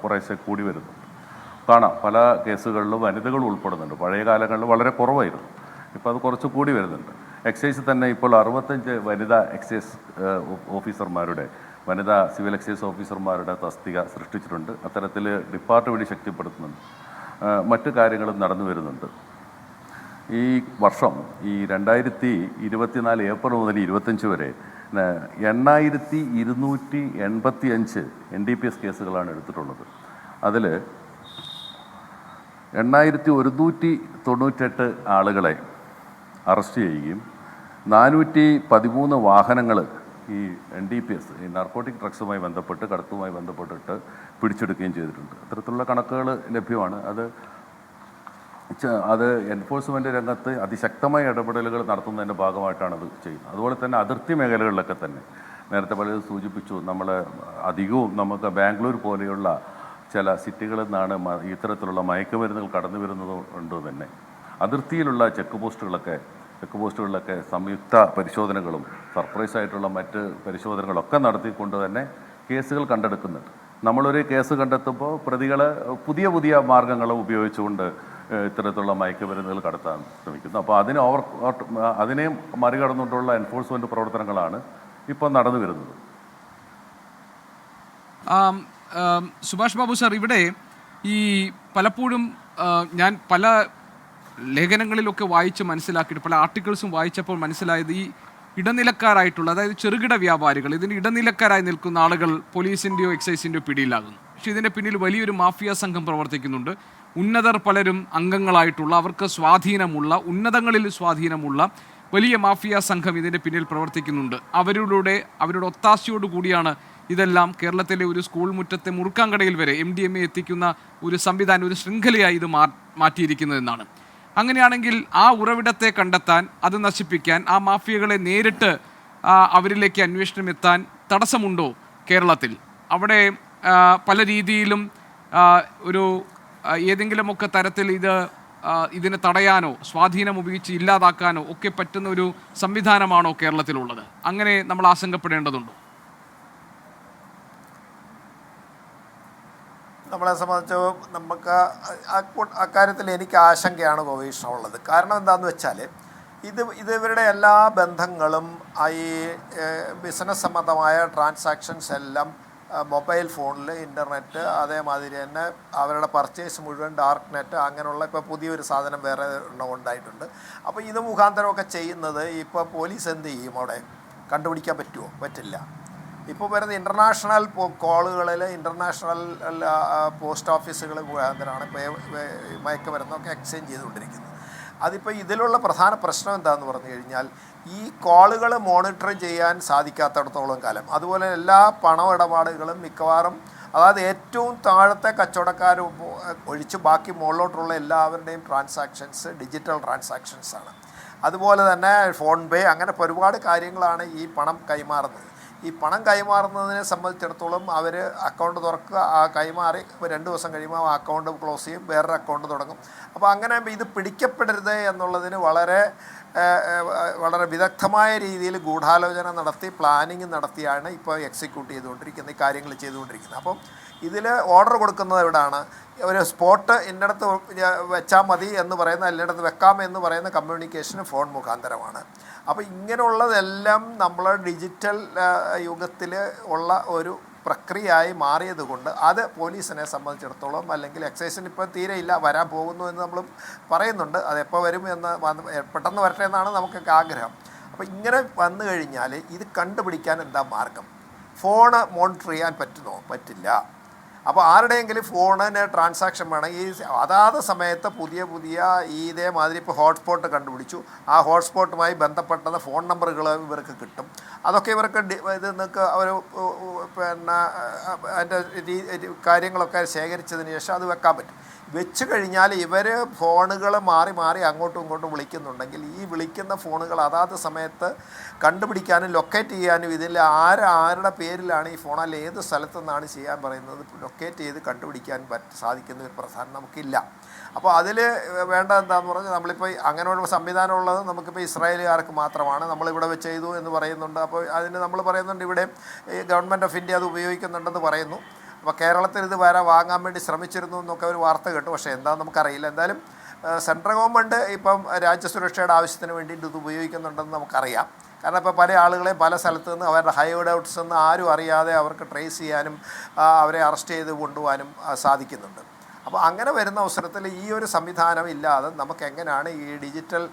Speaker 2: കുറേശ്ശെ കൂടി വരുന്നുണ്ട്. കാണാം, പല കേസുകളിലും വനിതകൾ ഉൾപ്പെടുന്നുണ്ട്. പഴയ കാലങ്ങളിൽ വളരെ കുറവായിരുന്നു, ഇപ്പോൾ അത് കുറച്ച് കൂടി വരുന്നുണ്ട്. എക്സൈസ് തന്നെ ഇപ്പോൾ 65 വനിതാ എക്സൈസ് വനിതാ സിവിൽ എക്സൈസ് ഓഫീസർമാരുടെ തസ്തിക സൃഷ്ടിച്ചിട്ടുണ്ട്. അത്തരത്തിൽ ഡിപ്പാർട്ട്മെൻറ്റ് ശക്തിപ്പെടുത്തുന്നുണ്ട്. മറ്റു കാര്യങ്ങളും നടന്നു വരുന്നുണ്ട്. ഈ വർഷം ഈ 2024 ഏപ്രിൽ മുതൽ 25 വരെ 8285 NDPS കേസുകളാണ് എടുത്തിട്ടുള്ളത്. അതിൽ 8198 ആളുകളെ അറസ്റ്റ് ചെയ്യുകയും 413 വാഹനങ്ങൾ ഈ NDPS, ഈ നാർക്കോട്ടിക് ഡ്രഗ്സുമായി ബന്ധപ്പെട്ട് കടത്തുമായി ബന്ധപ്പെട്ടിട്ട് പിടിച്ചെടുക്കുകയും ചെയ്തിട്ടുണ്ട്. അത്തരത്തിലുള്ള കണക്കുകൾ ലഭ്യമാണ്. അത് എൻഫോഴ്സ്മെൻറ്റ് രംഗത്ത് അതിശക്തമായ ഇടപെടലുകൾ നടത്തുന്നതിൻ്റെ ഭാഗമായിട്ടാണ് അത് ചെയ്യുന്നത്. അതുപോലെ തന്നെ അതിർത്തി മേഖലകളിലൊക്കെ തന്നെ നേരത്തെ പലരും സൂചിപ്പിച്ചു, നമ്മൾ അധികവും നമുക്ക് ബാംഗ്ലൂർ പോലെയുള്ള ചില സിറ്റികളിൽ നിന്നാണ് ഇത്തരത്തിലുള്ള മയക്കുമരുന്നുകൾ കടന്നു വരുന്നതുകൊണ്ട് തന്നെ അതിർത്തിയിലുള്ള ചെക്ക് പോസ്റ്റുകളിലൊക്കെ സംയുക്ത പരിശോധനകളും സർപ്രൈസായിട്ടുള്ള മറ്റ് പരിശോധനകളൊക്കെ നടത്തിക്കൊണ്ട് തന്നെ കേസുകൾ കണ്ടെടുക്കുന്നുണ്ട്. നമ്മളൊരു കേസ് കണ്ടെത്തുമ്പോൾ പ്രതികൾ പുതിയ മാർഗങ്ങൾ ഉപയോഗിച്ചുകൊണ്ട് ഇത്തരത്തിലുള്ള മയക്കുമരുന്നുകൾ കടത്താൻ ശ്രമിക്കുന്നു. അപ്പോൾ അതിനെ മറികടന്നുകൊണ്ടുള്ള എൻഫോഴ്സ്മെൻറ്റ് പ്രവർത്തനങ്ങളാണ് ഇപ്പോൾ നടന്നു വരുന്നത്.
Speaker 1: സുഭാഷ് ബാബു സാർ, ഇവിടെ ഈ പലപ്പോഴും ഞാൻ പല ലേഖനങ്ങളിലൊക്കെ വായിച്ച് മനസ്സിലാക്കിയിട്ട് പല ആർട്ടിക്കിൾസും വായിച്ചപ്പോൾ മനസ്സിലായത് ഈ ഇടനിലക്കാരായിട്ടുള്ള, അതായത് ചെറുകിട വ്യാപാരികൾ, ഇതിന് ഇടനിലക്കാരായി നിൽക്കുന്ന ആളുകൾ പോലീസിൻ്റെയോ എക്സൈസിൻ്റെയോ പിടിയിലാകുന്നു. പക്ഷേ ഇതിൻ്റെ പിന്നിൽ വലിയൊരു മാഫിയ സംഘം പ്രവർത്തിക്കുന്നുണ്ട്. ഉന്നതർ പലരും അംഗങ്ങളായിട്ടുള്ള, അവർക്ക് സ്വാധീനമുള്ള, ഉന്നതങ്ങളിൽ സ്വാധീനമുള്ള വലിയ മാഫിയ സംഘം ഇതിൻ്റെ പിന്നിൽ പ്രവർത്തിക്കുന്നുണ്ട്. അവരുടെ ഒത്താശയോടുകൂടിയാണ് ഇതെല്ലാം കേരളത്തിലെ ഒരു സ്കൂൾ മുറ്റത്തെ മുറുക്കാങ്കടയിൽ വരെ MDMA എത്തിക്കുന്ന ഒരു സംവിധാനം, ഒരു ശൃംഖലയായി ഇത് മാറ്റിയിരിക്കുന്നതെന്നാണ്. അങ്ങനെയാണെങ്കിൽ ആ ഉറവിടത്തെ കണ്ടെത്താൻ, അത് നശിപ്പിക്കാൻ, ആ മാഫിയകളെ നേരിട്ട് അവരിലേക്ക് അന്വേഷണം എത്താൻ തടസ്സമുണ്ടോ കേരളത്തിൽ? അവിടെ പല രീതിയിലും ഒരു ഏതെങ്കിലുമൊക്കെ തരത്തിൽ ഇത് ഇതിനെ തടയാനോ സ്വാധീനം ഉപയോഗിച്ച് ഇല്ലാതാക്കാനോ ഒക്കെ പറ്റുന്ന ഒരു സംവിധാനമാണോ കേരളത്തിലുള്ളത്? അങ്ങനെ നമ്മൾ ആശങ്കപ്പെടേണ്ടതുണ്ടോ?
Speaker 4: നമ്മളെ സംബന്ധിച്ച് നമുക്ക് അക്കാര്യത്തിൽ എനിക്ക് ആശങ്കയാണ് ഗവേഷണമുള്ളത്. കാരണം എന്താണെന്ന് വെച്ചാൽ ഇവരുടെ എല്ലാ ബന്ധങ്ങളും ഈ ബിസിനസ് സംബന്ധമായ ട്രാൻസാക്ഷൻസ് എല്ലാം മൊബൈൽ ഫോണിൽ, ഇൻ്റർനെറ്റ്, അതേമാതിരി തന്നെ അവരുടെ പർച്ചേസ് മുഴുവൻ ഡാർക്ക് നെറ്റ്, അങ്ങനെയുള്ള ഇപ്പോൾ പുതിയൊരു സാധനം വേറെ ഉണ്ടായിട്ടുണ്ട്. അപ്പോൾ ഇത് മുഖാന്തരമൊക്കെ ചെയ്യുന്നത് ഇപ്പോൾ പോലീസ് എന്ത് ചെയ്യും? അവിടെ കണ്ടുപിടിക്കാൻ പറ്റുമോ? പറ്റില്ല. ഇപ്പോൾ വരുന്ന ഇൻ്റർനാഷണൽ കോളുകളിൽ ഇൻ്റർനാഷണൽ പോസ്റ്റ് ഓഫീസുകൾ മുഖാന്തരമാണ് ഇപ്പോൾ മയക്കുമരുന്നൊക്കെ എക്സ്ചേഞ്ച് ചെയ്തുകൊണ്ടിരിക്കുന്നത്. അതിപ്പോൾ ഇതിലുള്ള പ്രധാന പ്രശ്നം എന്താണെന്ന് പറഞ്ഞു കഴിഞ്ഞാൽ ഈ കോളുകൾ മോണിറ്റർ ചെയ്യാൻ സാധിക്കാത്തിടത്തോളം കാലം, അതുപോലെ എല്ലാ പണമിടപാടുകളും മിക്കവാറും, അതായത് ഏറ്റവും താഴത്തെ കച്ചവടക്കാർ ഒഴിച്ച് ബാക്കി മുകളിലോട്ടുള്ള എല്ലാവരുടെയും ട്രാൻസാക്ഷൻസ് ഡിജിറ്റൽ ട്രാൻസാക്ഷൻസാണ്. അതുപോലെ തന്നെ ഫോൺ പേ, അങ്ങനെ ഒരുപാട് കാര്യങ്ങളാണ് ഈ പണം കൈമാറുന്നത്. ഈ പണം കൈമാറുന്നതിനെ സംബന്ധിച്ചിടത്തോളം അവർ അക്കൗണ്ട് തുറക്കുക, ആ കൈമാറി 2 ദിവസം കഴിയുമ്പോൾ ആ അക്കൗണ്ട് ക്ലോസ് ചെയ്യും, വേറൊരു അക്കൗണ്ട് തുടങ്ങും. അപ്പോൾ അങ്ങനെ ഇത് പിടിക്കപ്പെടരുത് എന്നുള്ളതിന് വളരെ വിദഗ്ധമായ രീതിയിൽ ഗൂഢാലോചന നടത്തി പ്ലാനിങ് നടത്തിയാണ് ഇപ്പോൾ എക്സിക്യൂട്ട് ചെയ്തുകൊണ്ടിരിക്കുന്നത്, ഈ കാര്യങ്ങൾ ചെയ്തുകൊണ്ടിരിക്കുന്നത്. അപ്പം ഇതിൽ ഓർഡർ കൊടുക്കുന്നത് എവിടെയാണ്? ഒരു സ്പോട്ട് ഇന്നടത്ത് വെച്ചാൽ മതി എന്ന് പറയുന്ന, എല്ലായിടത്ത് വെക്കാം എന്ന് പറയുന്ന കമ്മ്യൂണിക്കേഷന് ഫോൺ മുഖാന്തരമാണ്. അപ്പോൾ ഇങ്ങനെയുള്ളതെല്ലാം നമ്മൾ ഡിജിറ്റൽ യുഗത്തിൽ ഉള്ള ഒരു പ്രക്രിയയായി മാറിയത് കൊണ്ട് അത് പോലീസിനെ സംബന്ധിച്ചിടത്തോളം, അല്ലെങ്കിൽ എക്സൈസിന് ഇപ്പോൾ തീരെ ഇല്ല, വരാൻ പോകുന്നു എന്ന് നമ്മൾ പറയുന്നുണ്ട്. അതെപ്പോൾ വരും എന്ന് പെട്ടെന്ന് വരട്ടെ എന്നാണ് നമുക്കൊക്കെ ആഗ്രഹം. അപ്പോൾ ഇങ്ങനെ വന്നു കഴിഞ്ഞാൽ ഇത് കണ്ടുപിടിക്കാൻ എന്താ മാർഗം? ഫോണ് മോണിറ്റർ ചെയ്യാൻ പറ്റുമോ? പറ്റില്ല. അപ്പോൾ ആരുടെയെങ്കിലും ഫോണിന് ട്രാൻസാക്ഷൻ വേണം. ഈ അതാത് സമയത്ത് പുതിയ ഇതേമാതിരി ഇപ്പോൾ ഹോട്ട്സ്പോട്ട് കണ്ടുപിടിച്ചു, ആ ഹോട്ട്സ്പോട്ടുമായി ബന്ധപ്പെട്ട ഫോൺ നമ്പറുകൾ ഇവർക്ക് കിട്ടും. അതൊക്കെ ഇവർക്ക് ഇത് നിങ്ങൾക്ക് അവർ പിന്നെ അതിൻ്റെ കാര്യങ്ങളൊക്കെ ശേഖരിച്ചതിന് ശേഷം അത് വെക്കാൻ പറ്റും. വെച്ച് കഴിഞ്ഞാൽ ഇവർ ഫോണുകൾ മാറി അങ്ങോട്ടും ഇങ്ങോട്ടും വിളിക്കുന്നുണ്ടെങ്കിൽ ഈ വിളിക്കുന്ന ഫോണുകൾ അതാത് സമയത്ത് കണ്ടുപിടിക്കാനും ലൊക്കേറ്റ് ചെയ്യാനും, ഇതിൽ ആരുടെ പേരിലാണ് ഈ ഫോൺ, അല്ലെങ്കിൽ ഏത് സ്ഥലത്തു നിന്നാണ് ചെയ്യാൻ പറയുന്നത്, ലൊക്കേറ്റ് ചെയ്ത് കണ്ടുപിടിക്കാൻ സാധിക്കുന്ന ഒരു പ്രധാനം നമുക്കില്ല. അപ്പോൾ അതിൽ വേണ്ട എന്താണെന്ന് പറഞ്ഞാൽ, നമ്മളിപ്പോൾ അങ്ങനെ ഒരു സംവിധാനമുള്ളത് നമുക്കിപ്പോൾ ഇസ്രായേലുകാർക്ക് മാത്രമാണ്. നമ്മളിവിടെ വെച്ച് ചെയ്തു എന്ന് പറയുന്നുണ്ട്. അപ്പോൾ അതിന് നമ്മൾ പറയുന്നുണ്ട്, ഇവിടെ ഈ ഗവൺമെൻറ് ഓഫ് ഇന്ത്യ അത് ഉപയോഗിക്കുന്നുണ്ടെന്ന് പറയുന്നു. അപ്പോൾ കേരളത്തിൽ ഇത് വാങ്ങാൻ വേണ്ടി ശ്രമിച്ചിരുന്നു എന്നൊക്കെ ഒരു വാർത്ത കേട്ടു. പക്ഷേ എന്താണെന്ന് നമുക്കറിയില്ല. എന്തായാലും സെൻട്രൽ ഗവൺമെൻറ് ഇപ്പം രാജ്യസുരക്ഷയുടെ ആവശ്യത്തിന് വേണ്ടിയിട്ട് ഇത് ഉപയോഗിക്കുന്നുണ്ടെന്ന് നമുക്കറിയാം. കാരണം ഇപ്പോൾ പല ആളുകളെയും പല സ്ഥലത്തു നിന്ന് അവരുടെ ഹൈഡ് ഔട്ട്സ് നിന്ന് ആരും അറിയാതെ അവർക്ക് ട്രേസ് ചെയ്യാനും അവരെ അറസ്റ്റ് ചെയ്ത് കൊണ്ടുപോകാനും സാധിക്കുന്നുണ്ട്. അപ്പോൾ അങ്ങനെ വരുന്ന അവസരത്തിൽ ഈ ഒരു സംവിധാനം ഇല്ലാതെ നമുക്ക് എങ്ങനെയാണ് ഈ ഡിജിറ്റൽ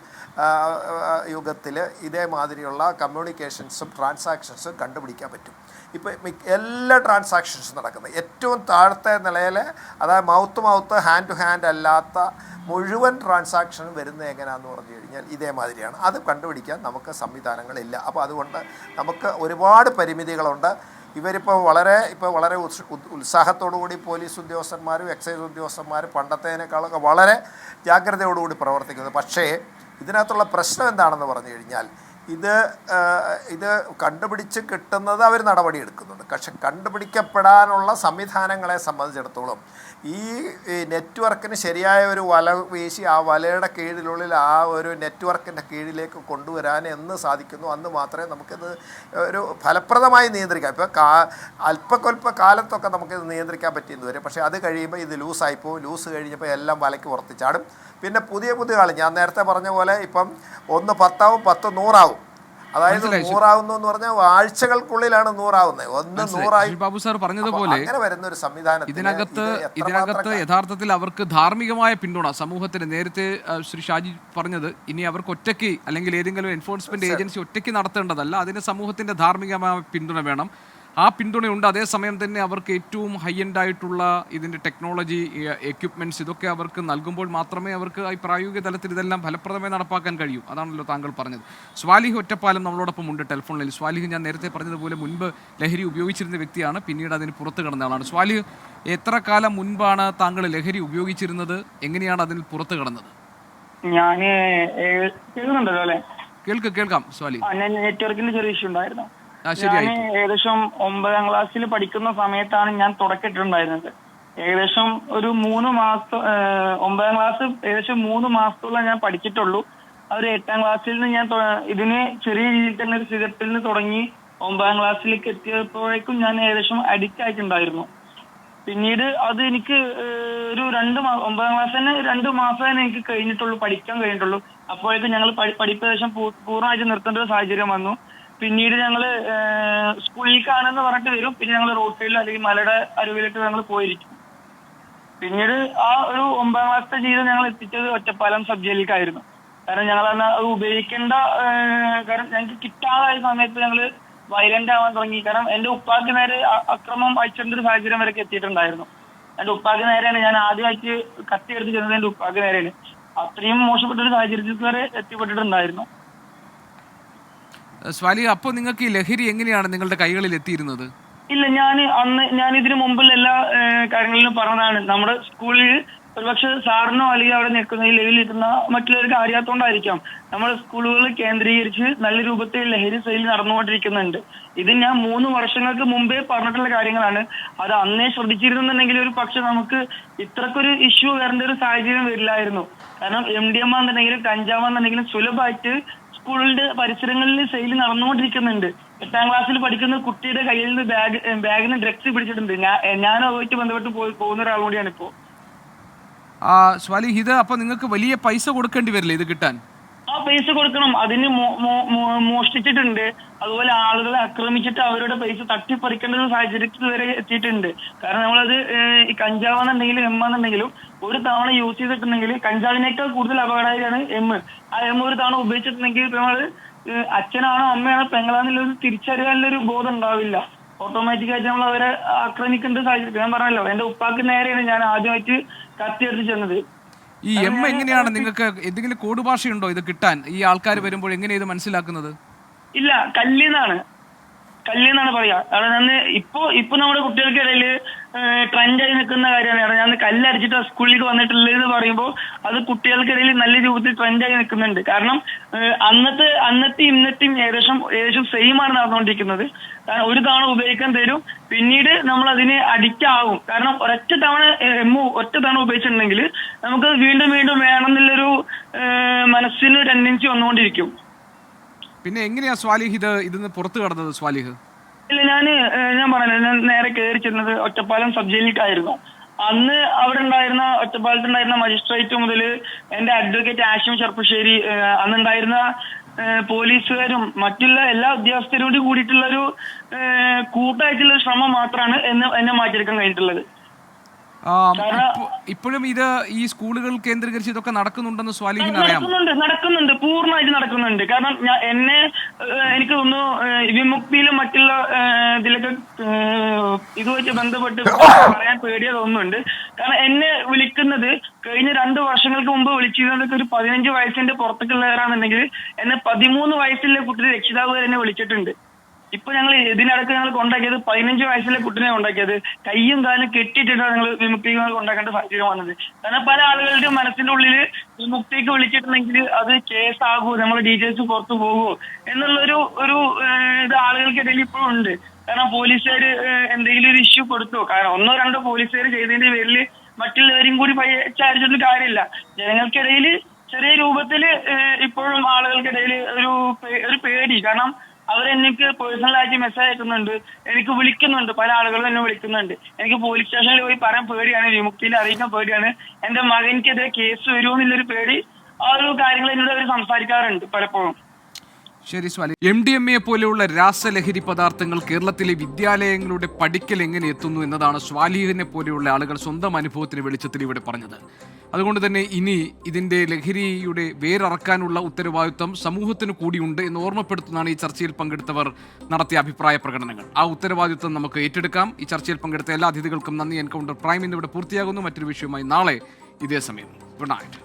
Speaker 4: യുഗത്തിൽ ഇതേമാതിരിയുള്ള കമ്മ്യൂണിക്കേഷൻസും ട്രാൻസാക്ഷൻസും കണ്ടുപിടിക്കാൻ പറ്റും? ഇപ്പോൾ എല്ലാ ട്രാൻസാക്ഷൻസും നടക്കുന്നത് ഏറ്റവും താഴത്തെ നിലയിൽ, അതായത് മൗത്ത് ഹാൻഡ് ടു ഹാൻഡ് അല്ലാത്ത മുഴുവൻ ട്രാൻസാക്ഷനും വരുന്നത് എങ്ങനെയാണെന്ന് പറഞ്ഞു കഴിഞ്ഞാൽ ഇതേമാതിരിയാണ്. അത് കണ്ടുപിടിക്കാൻ നമുക്ക് സംവിധാനങ്ങളില്ല. അപ്പോൾ അതുകൊണ്ട് നമുക്ക് ഒരുപാട് പരിമിതികളുണ്ട്. ഇവരിപ്പോൾ വളരെ ഉത്സാഹത്തോടുകൂടി പോലീസ് ഉദ്യോഗസ്ഥന്മാരും എക്സൈസ് ഉദ്യോഗസ്ഥന്മാരും പണ്ടത്തേനേക്കാളൊക്കെ വളരെ ജാഗ്രതയോടുകൂടി പ്രവർത്തിക്കുന്നത്. പക്ഷേ ഇതിനകത്തുള്ള പ്രശ്നം എന്താണെന്ന് പറഞ്ഞു കഴിഞ്ഞാൽ ഇത് കണ്ടുപിടിച്ച് കിട്ടുന്നത് അവർ നടപടിയെടുക്കുന്നുണ്ട്. പക്ഷെ കണ്ടുപിടിക്കപ്പെടാനുള്ള സംവിധാനങ്ങളെ സംബന്ധിച്ചിടത്തോളം ഈ നെറ്റ്വർക്കിന് ശരിയായ ഒരു വല വീശി ആ വലയുടെ കീഴിലുള്ളിൽ ആ ഒരു നെറ്റ്വർക്കിൻ്റെ കീഴിലേക്ക് കൊണ്ടുവരാൻ എന്ന് സാധിക്കുന്നു അന്ന് മാത്രമേ നമുക്കിത് ഒരു ഫലപ്രദമായി നിയന്ത്രിക്കാം. ഇപ്പോൾ അല്പക്കൊല്പ കാലത്തൊക്കെ നമുക്കിത് നിയന്ത്രിക്കാൻ പറ്റിയെന്ന് വരും. പക്ഷേ അത് കഴിയുമ്പോൾ ഇത് ലൂസായിപ്പോവും. ലൂസ് കഴിഞ്ഞപ്പോൾ എല്ലാം വലയ്ക്ക് പുറത്ത് ചാടും. പിന്നെ പുതിയ കളി, ഞാൻ നേരത്തെ പറഞ്ഞ പോലെ ഇപ്പം 1 10 ആവും, 10 100 ആവും. അതായത് 100 ആവുന്നു എന്ന് പറഞ്ഞാൽ ആഴ്ചകൾക്കുള്ളിലാണ് 100 ആവുന്നത്. 100
Speaker 1: ബാബു സാർ പറഞ്ഞതുപോലെ
Speaker 4: അങ്ങനെ വരുന്ന ഒരു സംവിധാനം
Speaker 1: ഇതിനകത്ത് യഥാർത്ഥത്തിൽ അവർക്ക് ധാർമ്മികമായ പിന്തുണ സമൂഹത്തിന്, നേരത്തെ ശ്രീ ഷാജി പറഞ്ഞത്, ഇനി അവർക്ക് ഒറ്റയ്ക്ക് അല്ലെങ്കിൽ ഏതെങ്കിലും എൻഫോഴ്സ്മെന്റ് ഏജൻസി ഒറ്റയ്ക്ക് നടത്തേണ്ടതല്ല, അതിന് സമൂഹത്തിന്റെ ധാർമ്മികമായ പിന്തുണ വേണം. ആ പിന്തുണയുണ്ട്. അതേസമയം തന്നെ അവർക്ക് ഏറ്റവും ഹൈ എൻഡ് ആയിട്ടുള്ള ഇതിൻ്റെ ടെക്നോളജി, എക്യുപ്മെൻറ്റ്സ് ഇതൊക്കെ അവർക്ക് നൽകുമ്പോൾ മാത്രമേ അവർക്ക് ഈ പ്രായോഗിക തലത്തിൽ ഇതെല്ലാം ഫലപ്രദമായി നടപ്പാക്കാൻ കഴിയൂ. അതാണല്ലോ താങ്കൾ പറഞ്ഞത്. സ്വാലിഹ് ഒറ്റപ്പാലം നമ്മളോടൊപ്പം ഉണ്ട് ടെലിഫോണിൽ. സ്വാലിഹ്, ഞാൻ നേരത്തെ പറഞ്ഞതുപോലെ മുൻപ് ലഹരി ഉപയോഗിച്ചിരുന്ന വ്യക്തിയാണ്, പിന്നീട് അതിന് പുറത്ത് കിടന്ന ആളാണ്. സ്വാലിഹ്, എത്ര കാലം മുൻപാണ് താങ്കൾ ലഹരി ഉപയോഗിച്ചിരുന്നത്? എങ്ങനെയാണ് അതിന് പുറത്ത് കിടന്നത്?
Speaker 6: ഞാൻ കേൾക്കുന്നുണ്ടല്ലോ അല്ലേ?
Speaker 1: കേൾക്കാം സ്വാലിഹ്.
Speaker 6: നെറ്റ്വർക്കിന്റെ ചെറിയ ഇഷ്യൂ ഉണ്ടായിരുന്നു. ഞാൻ ഏകദേശം 9ാം ക്ലാസ്സിൽ പഠിക്കുന്ന സമയത്താണ് ഞാൻ തുടക്കമിട്ടിട്ടുണ്ടായിരുന്നത്. ഏകദേശം ഒരു 3 മാസം 9ാം ക്ലാസ് ഏകദേശം 3 മാസത്തോളം ഞാൻ പഠിച്ചിട്ടുള്ളൂ. ആ ഒരു 8ാം ക്ലാസ്സിൽ നിന്ന് ഞാൻ ഇതിന് ചെറിയ രീതിയിൽ തന്നെ ഒരു സിഗരറ്റിൽ നിന്ന് തുടങ്ങി 9ാം ക്ലാസ്സിലേക്ക് എത്തിയപ്പോഴേക്കും ഞാൻ ഏകദേശം അഡിക്റ്റ് ആയിട്ടുണ്ടായിരുന്നു. പിന്നീട് അത് എനിക്ക് ഒരു 9ാം ക്ലാസ് തന്നെ 2 മാസം തന്നെ എനിക്ക് കഴിഞ്ഞിട്ടുള്ളൂ, പഠിക്കാൻ കഴിഞ്ഞിട്ടുള്ളൂ. അപ്പോഴേക്കും ഞങ്ങൾ പഠിപ്പ് ഏകദേശം പൂർണ്ണമായിട്ട് നിർത്തേണ്ട ഒരു സാഹചര്യം വന്നു. പിന്നീട് ഞങ്ങൾ സ്കൂളിലേക്കാണെന്ന് പറഞ്ഞിട്ട് വരും, പിന്നെ ഞങ്ങൾ റോഡ് സൈഡിൽ അല്ലെങ്കിൽ മലയുടെ അരുവിലേക്ക് ഞങ്ങൾ പോയിരിക്കും. പിന്നീട് ആ ഒരു 9ാം ക്ലാസത്തെ ജീവിതം ഞങ്ങൾ എത്തിച്ചത് ഒറ്റപ്പാലം സബ് ജയിലിലേക്കായിരുന്നു. കാരണം ഞങ്ങൾ അന്ന് അത് ഉപയോഗിക്കേണ്ട, കാരണം ഞങ്ങൾക്ക് കിട്ടാതായ സമയത്ത് ഞങ്ങൾ വയലന്റ് ആവാൻ തുടങ്ങി. കാരണം എന്റെ ഉപ്പാക്ക് നേരെ അക്രമം അയച്ചേണ്ട ഒരു സാഹചര്യം വരെ എത്തിയിട്ടുണ്ടായിരുന്നു. എന്റെ ഉപ്പാക്ക് നേരെയാണ് ഞാൻ ആദ്യമായിട്ട് കത്തിയെടുത്ത് ചെന്നത്, എന്റെ ഉപ്പാക്ക് നേരെയാണ്. അത്രയും മോശപ്പെട്ട ഒരു സാഹചര്യത്തിൽ വരെ എത്തിപ്പെട്ടിട്ടുണ്ടായിരുന്നു.
Speaker 1: സ്വാലിഹ്, അപ്പോൾ നിങ്ങൾക്ക് ഈ ലഹരി എങ്ങനെയാണ് നിങ്ങളുടെ കൈകളിൽ എത്തിയിരുന്നത്?
Speaker 6: ഇല്ല, ഞാൻ ഇതിനു മുമ്പുള്ള എല്ലാ കാര്യങ്ങളിലും പറഞ്ഞതാണ്. നമ്മുടെ സ്കൂളിൽ ഒരുപക്ഷെ സാറിനോ അല്ലെങ്കിൽ അവിടെ നിൽക്കുന്ന ഈ ലെവലിൽ നിൽക്കുന്ന മറ്റുള്ളവർക്ക് അറിയാത്തോണ്ടായിരിക്കാം, നമ്മുടെ സ്കൂളുകൾ കേന്ദ്രീകരിച്ച് നല്ല രൂപത്തിൽ ലഹരി സെയിൽ നടന്നുകൊണ്ടിരിക്കുന്നുണ്ട്. ഇത് ഞാൻ 3 വർഷങ്ങൾക്ക് മുമ്പേ പറഞ്ഞിട്ടുള്ള കാര്യങ്ങളാണ്. അത് അന്നേ ശ്രദ്ധിച്ചിരുന്നുണ്ടെങ്കിൽ ഒരു പക്ഷെ നമുക്ക് ഇത്രക്കൊരു ഇഷ്യൂ വരേണ്ട ഒരു സാഹചര്യം വരില്ലായിരുന്നു. കാരണം MDMA എന്നുണ്ടെങ്കിലും കഞ്ചാവ് എന്നുണ്ടെങ്കിലും സുലഭമായിട്ട് സ്കൂളിന്റെ പരിസരങ്ങളിൽ സെയിൽ നടന്നുകൊണ്ടിരിക്കുന്നുണ്ട്. 8ാം ക്ലാസ്സിൽ പഠിക്കുന്ന കുട്ടിയുടെ കയ്യിൽ നിന്ന് ബാഗിൽ നിന്ന് ഡ്രഗ്സ് പിടിച്ചിട്ടുണ്ട്. ഞാൻ അതുമായിട്ട് ബന്ധപ്പെട്ട് പോകുന്ന ഒരാൾ കൂടിയാണ് ഇപ്പോ.
Speaker 1: സ്വാലിഹ്, ഇത് അപ്പോൾ നിങ്ങൾക്ക് വലിയ പൈസ കൊടുക്കേണ്ടി വരില്ലേ ഇത് കിട്ടാൻ?
Speaker 6: ആ പൈസ കൊടുക്കണം. അതിന് മോഷ്ടിച്ചിട്ടുണ്ട്, അതുപോലെ ആളുകളെ ആക്രമിച്ചിട്ട് അവരുടെ പൈസ തട്ടിപ്പറിക്കേണ്ട ഒരു സാഹചര്യത്തിൽ വരെ എത്തിയിട്ടുണ്ട്. കാരണം നമ്മളത് ഈ കഞ്ചാവെന്നുണ്ടെങ്കിലും എന്നുണ്ടെങ്കിലും ഒരു തവണ യൂസ് ചെയ്തിട്ടുണ്ടെങ്കിൽ കഞ്ചാവിനേക്കാൾ കൂടുതൽ അപകടകാരിയാണ് ആ ഒരു തവണ ഉപയോഗിച്ചിട്ടുണ്ടെങ്കിൽ നമ്മൾ അച്ഛനാണോ അമ്മയാണോ പെങ്ങളാന്നുള്ളൊരു തിരിച്ചറിയാനുള്ളൊരു ബോധം ഉണ്ടാവില്ല. ഓട്ടോമാറ്റിക്കായിട്ട് നമ്മൾ അവരെ ആക്രമിക്കേണ്ട സാഹചര്യം. ഞാൻ പറഞ്ഞല്ലോ, എന്റെ ഉപ്പാക്ക് നേരെയാണ് ഞാൻ ആദ്യമായിട്ട് കത്തിയെടുത്ത് ചെന്നത്.
Speaker 1: ഈ എങ്ങനെയാണ് നിങ്ങൾക്ക് എന്തെങ്കിലും കോഡ് ഭാഷയുണ്ടോ ഇത് കിട്ടാൻ? ഈ ആൾക്കാർ വരുമ്പോൾ എങ്ങനെ ഇത് മനസ്സിലാക്കുന്നത്?
Speaker 6: ഇല്ല, കല്ലെന്നാണ് പറയാ. കാരണം ഇപ്പൊ നമ്മുടെ കുട്ടികൾക്കിടയിൽ ട്രെൻഡായി നിൽക്കുന്ന കാര്യമാണ്. ഞാൻ കല്ലടിച്ചിട്ട് സ്കൂളിലേക്ക് വന്നിട്ടില്ല എന്ന് പറയുമ്പോൾ അത് കുട്ടികൾക്കിടയിൽ നല്ല രൂപത്തിൽ ട്രെൻഡായി നിൽക്കുന്നുണ്ട്. കാരണം അന്നത്തെ ഇന്നത്തെയും ഏകദേശം സെയിം ആണ് നടന്നുകൊണ്ടിരിക്കുന്നത്. കാരണം ഒരു തവണ ഉപയോഗിക്കാൻ തരും, പിന്നീട് നമ്മൾ അതിന് അഡിക്റ്റ് ആകും. കാരണം ഒറ്റ തവണ ഉപയോഗിച്ചിട്ടുണ്ടെങ്കിൽ നമുക്ക് വീണ്ടും വീണ്ടും വേണമെന്നുള്ളൊരു മനസ്സിന് ടെൻഡൻസി വന്നുകൊണ്ടിരിക്കും.
Speaker 1: പിന്നെ എങ്ങനെയാ സ്വാലിഹ് ഇതിന്ന് പുറത്തു കടന്നത്? സ്വാലിഹ്,
Speaker 6: ഇല്ല, ഞാൻ പറഞ്ഞല്ലോ, ഞാൻ നേരെ കയറി ചെന്നത് ഒറ്റപ്പാലം സബ് ജയിലിലേക്കായിരുന്നു. അന്ന് അവിടെ ഉണ്ടായിരുന്ന ഒറ്റപ്പാലത്തുണ്ടായിരുന്ന മജിസ്ട്രേറ്റ് മുതൽ എന്റെ അഡ്വക്കേറ്റ് ആഷിം ചെർപ്പശ്ശേരി, അന്നുണ്ടായിരുന്ന പോലീസുകാരും മറ്റുള്ള എല്ലാ ഉദ്യോഗസ്ഥരോട് കൂടിയിട്ടുള്ള ഒരു കൂട്ടായിട്ടുള്ള ശ്രമം മാത്രമാണ് എന്നെ മാറ്റിയെടുക്കാൻ കഴിഞ്ഞിട്ടുള്ളത്.
Speaker 1: ഇപ്പോഴും ഇത് ഈ സ്കൂളുകൾ കേന്ദ്രീകരിച്ച് ഇതൊക്കെ നടക്കുന്നുണ്ടെന്ന് സ്വാലിഹിന് അറിയാം?
Speaker 6: നടക്കുന്നുണ്ട്, പൂർണ്ണമായിട്ട് നടക്കുന്നുണ്ട്. കാരണം എനിക്ക് തോന്നുന്നു വിമുക്തിയിലും മറ്റുള്ള ഇതിലൊക്കെ ഇതുമായിട്ട് ബന്ധപ്പെട്ട് പറയാൻ പേടിയ തോന്നുന്നുണ്ട്. കാരണം എന്നെ വിളിക്കുന്നത് കഴിഞ്ഞ 2 വർഷങ്ങൾക്ക് മുമ്പ് വിളിച്ചിരുന്നതൊക്കെ ഒരു 15 വയസ്സിന്റെ പുറത്തേക്കുള്ളവരാണെന്നുണ്ടെങ്കിൽ എന്നെ 13 വയസ്സിലെ കുട്ടിയുടെ രക്ഷിതാവ് എന്നെ വിളിച്ചിട്ടുണ്ട്. ഇപ്പൊ ഇതിനടക്ക് ഞങ്ങൾ കൊണ്ടാക്കിയത് 15 വയസ്സിലെ കുട്ടിനെ കൊണ്ടാക്കിയത് കയ്യും കാലും കെട്ടിയിട്ടാണ് ഞങ്ങൾ വിമുക്തിക്ക് കൊണ്ടാക്കേണ്ട സാഹചര്യം വന്നത്. കാരണം പല ആളുകളുടെയും മനസ്സിന്റെ ഉള്ളിൽ വിമുക്തിക്ക് വിളിച്ചിട്ടുണ്ടെങ്കിൽ അത് കേസാകുമോ, നമ്മളെ ഡീറ്റെയിൽസ് പുറത്തു പോകുമോ എന്നുള്ളൊരു ഇത് ആളുകൾക്കിടയിൽ ഇപ്പോഴും ഉണ്ട്. കാരണം പോലീസുകാർ എന്തെങ്കിലും ഒരു ഇഷ്യൂ കൊടുത്തു, കാരണം 1-2 പോലീസുകാർ ചെയ്തതിന്റെ പേരിൽ മറ്റുള്ളവരും കൂടി ചാരിച്ചിട്ട് കാര്യമില്ല. ജനങ്ങൾക്കിടയിൽ ചെറിയ രൂപത്തിൽ ഇപ്പോഴും ആളുകൾക്കിടയിൽ ഒരു പേടി. കാരണം അവരെനിക്ക് പേഴ്സണലായിട്ട് മെസ്സേജ് അയക്കുന്നുണ്ട്, എനിക്ക് വിളിക്കുന്നുണ്ട്, പല ആളുകളും എന്നെ വിളിക്കുന്നുണ്ട്. എനിക്ക് പോലീസ് സ്റ്റേഷനിൽ പോയി പറയാൻ പേടിയാണ്, വിമുക്തിയിൽ അറിയിക്കാൻ പേടിയാണ്, എന്റെ മകനിക്കെതിരെ കേസ് വരുമോ എന്നുള്ളൊരു പേടി. ആ ഒരു കാര്യങ്ങൾ എന്നോട് അവർ സംസാരിക്കാറുണ്ട് പലപ്പോഴും.
Speaker 1: ശരി സ്വാലി, MDMA പോലെയുള്ള രാസലഹരി പദാർത്ഥങ്ങൾ കേരളത്തിലെ വിദ്യാലയങ്ങളുടെ പഠിക്കൽ എങ്ങനെ എത്തുന്നു എന്നതാണ് സ്വാലിഹിനെ പോലെയുള്ള ആളുകൾ സ്വന്തം അനുഭവത്തിന് വെളിച്ചത്തിൽ ഇവിടെ പറഞ്ഞത്. അതുകൊണ്ട് തന്നെ ഇനി ഇതിൻ്റെ ലഹരിയുടെ വേരറക്കാനുള്ള ഉത്തരവാദിത്വം സമൂഹത്തിന് കൂടിയുണ്ട് എന്ന് ഓർമ്മപ്പെടുത്തുന്നതാണ് ഈ ചർച്ചയിൽ പങ്കെടുത്തവർ നടത്തിയ അഭിപ്രായ പ്രകടനങ്ങൾ. ആ ഉത്തരവാദിത്വം നമുക്ക് ഏറ്റെടുക്കാം. ഈ ചർച്ചയിൽ പങ്കെടുത്ത എല്ലാ അതിഥികൾക്കും നന്ദി. എൻകൗണ്ടർ പ്രൈം ഇന്നിവിടെ പൂർത്തിയാകുന്നു. മറ്റൊരു വിഷയവുമായി നാളെ ഇതേ സമയം. Good night.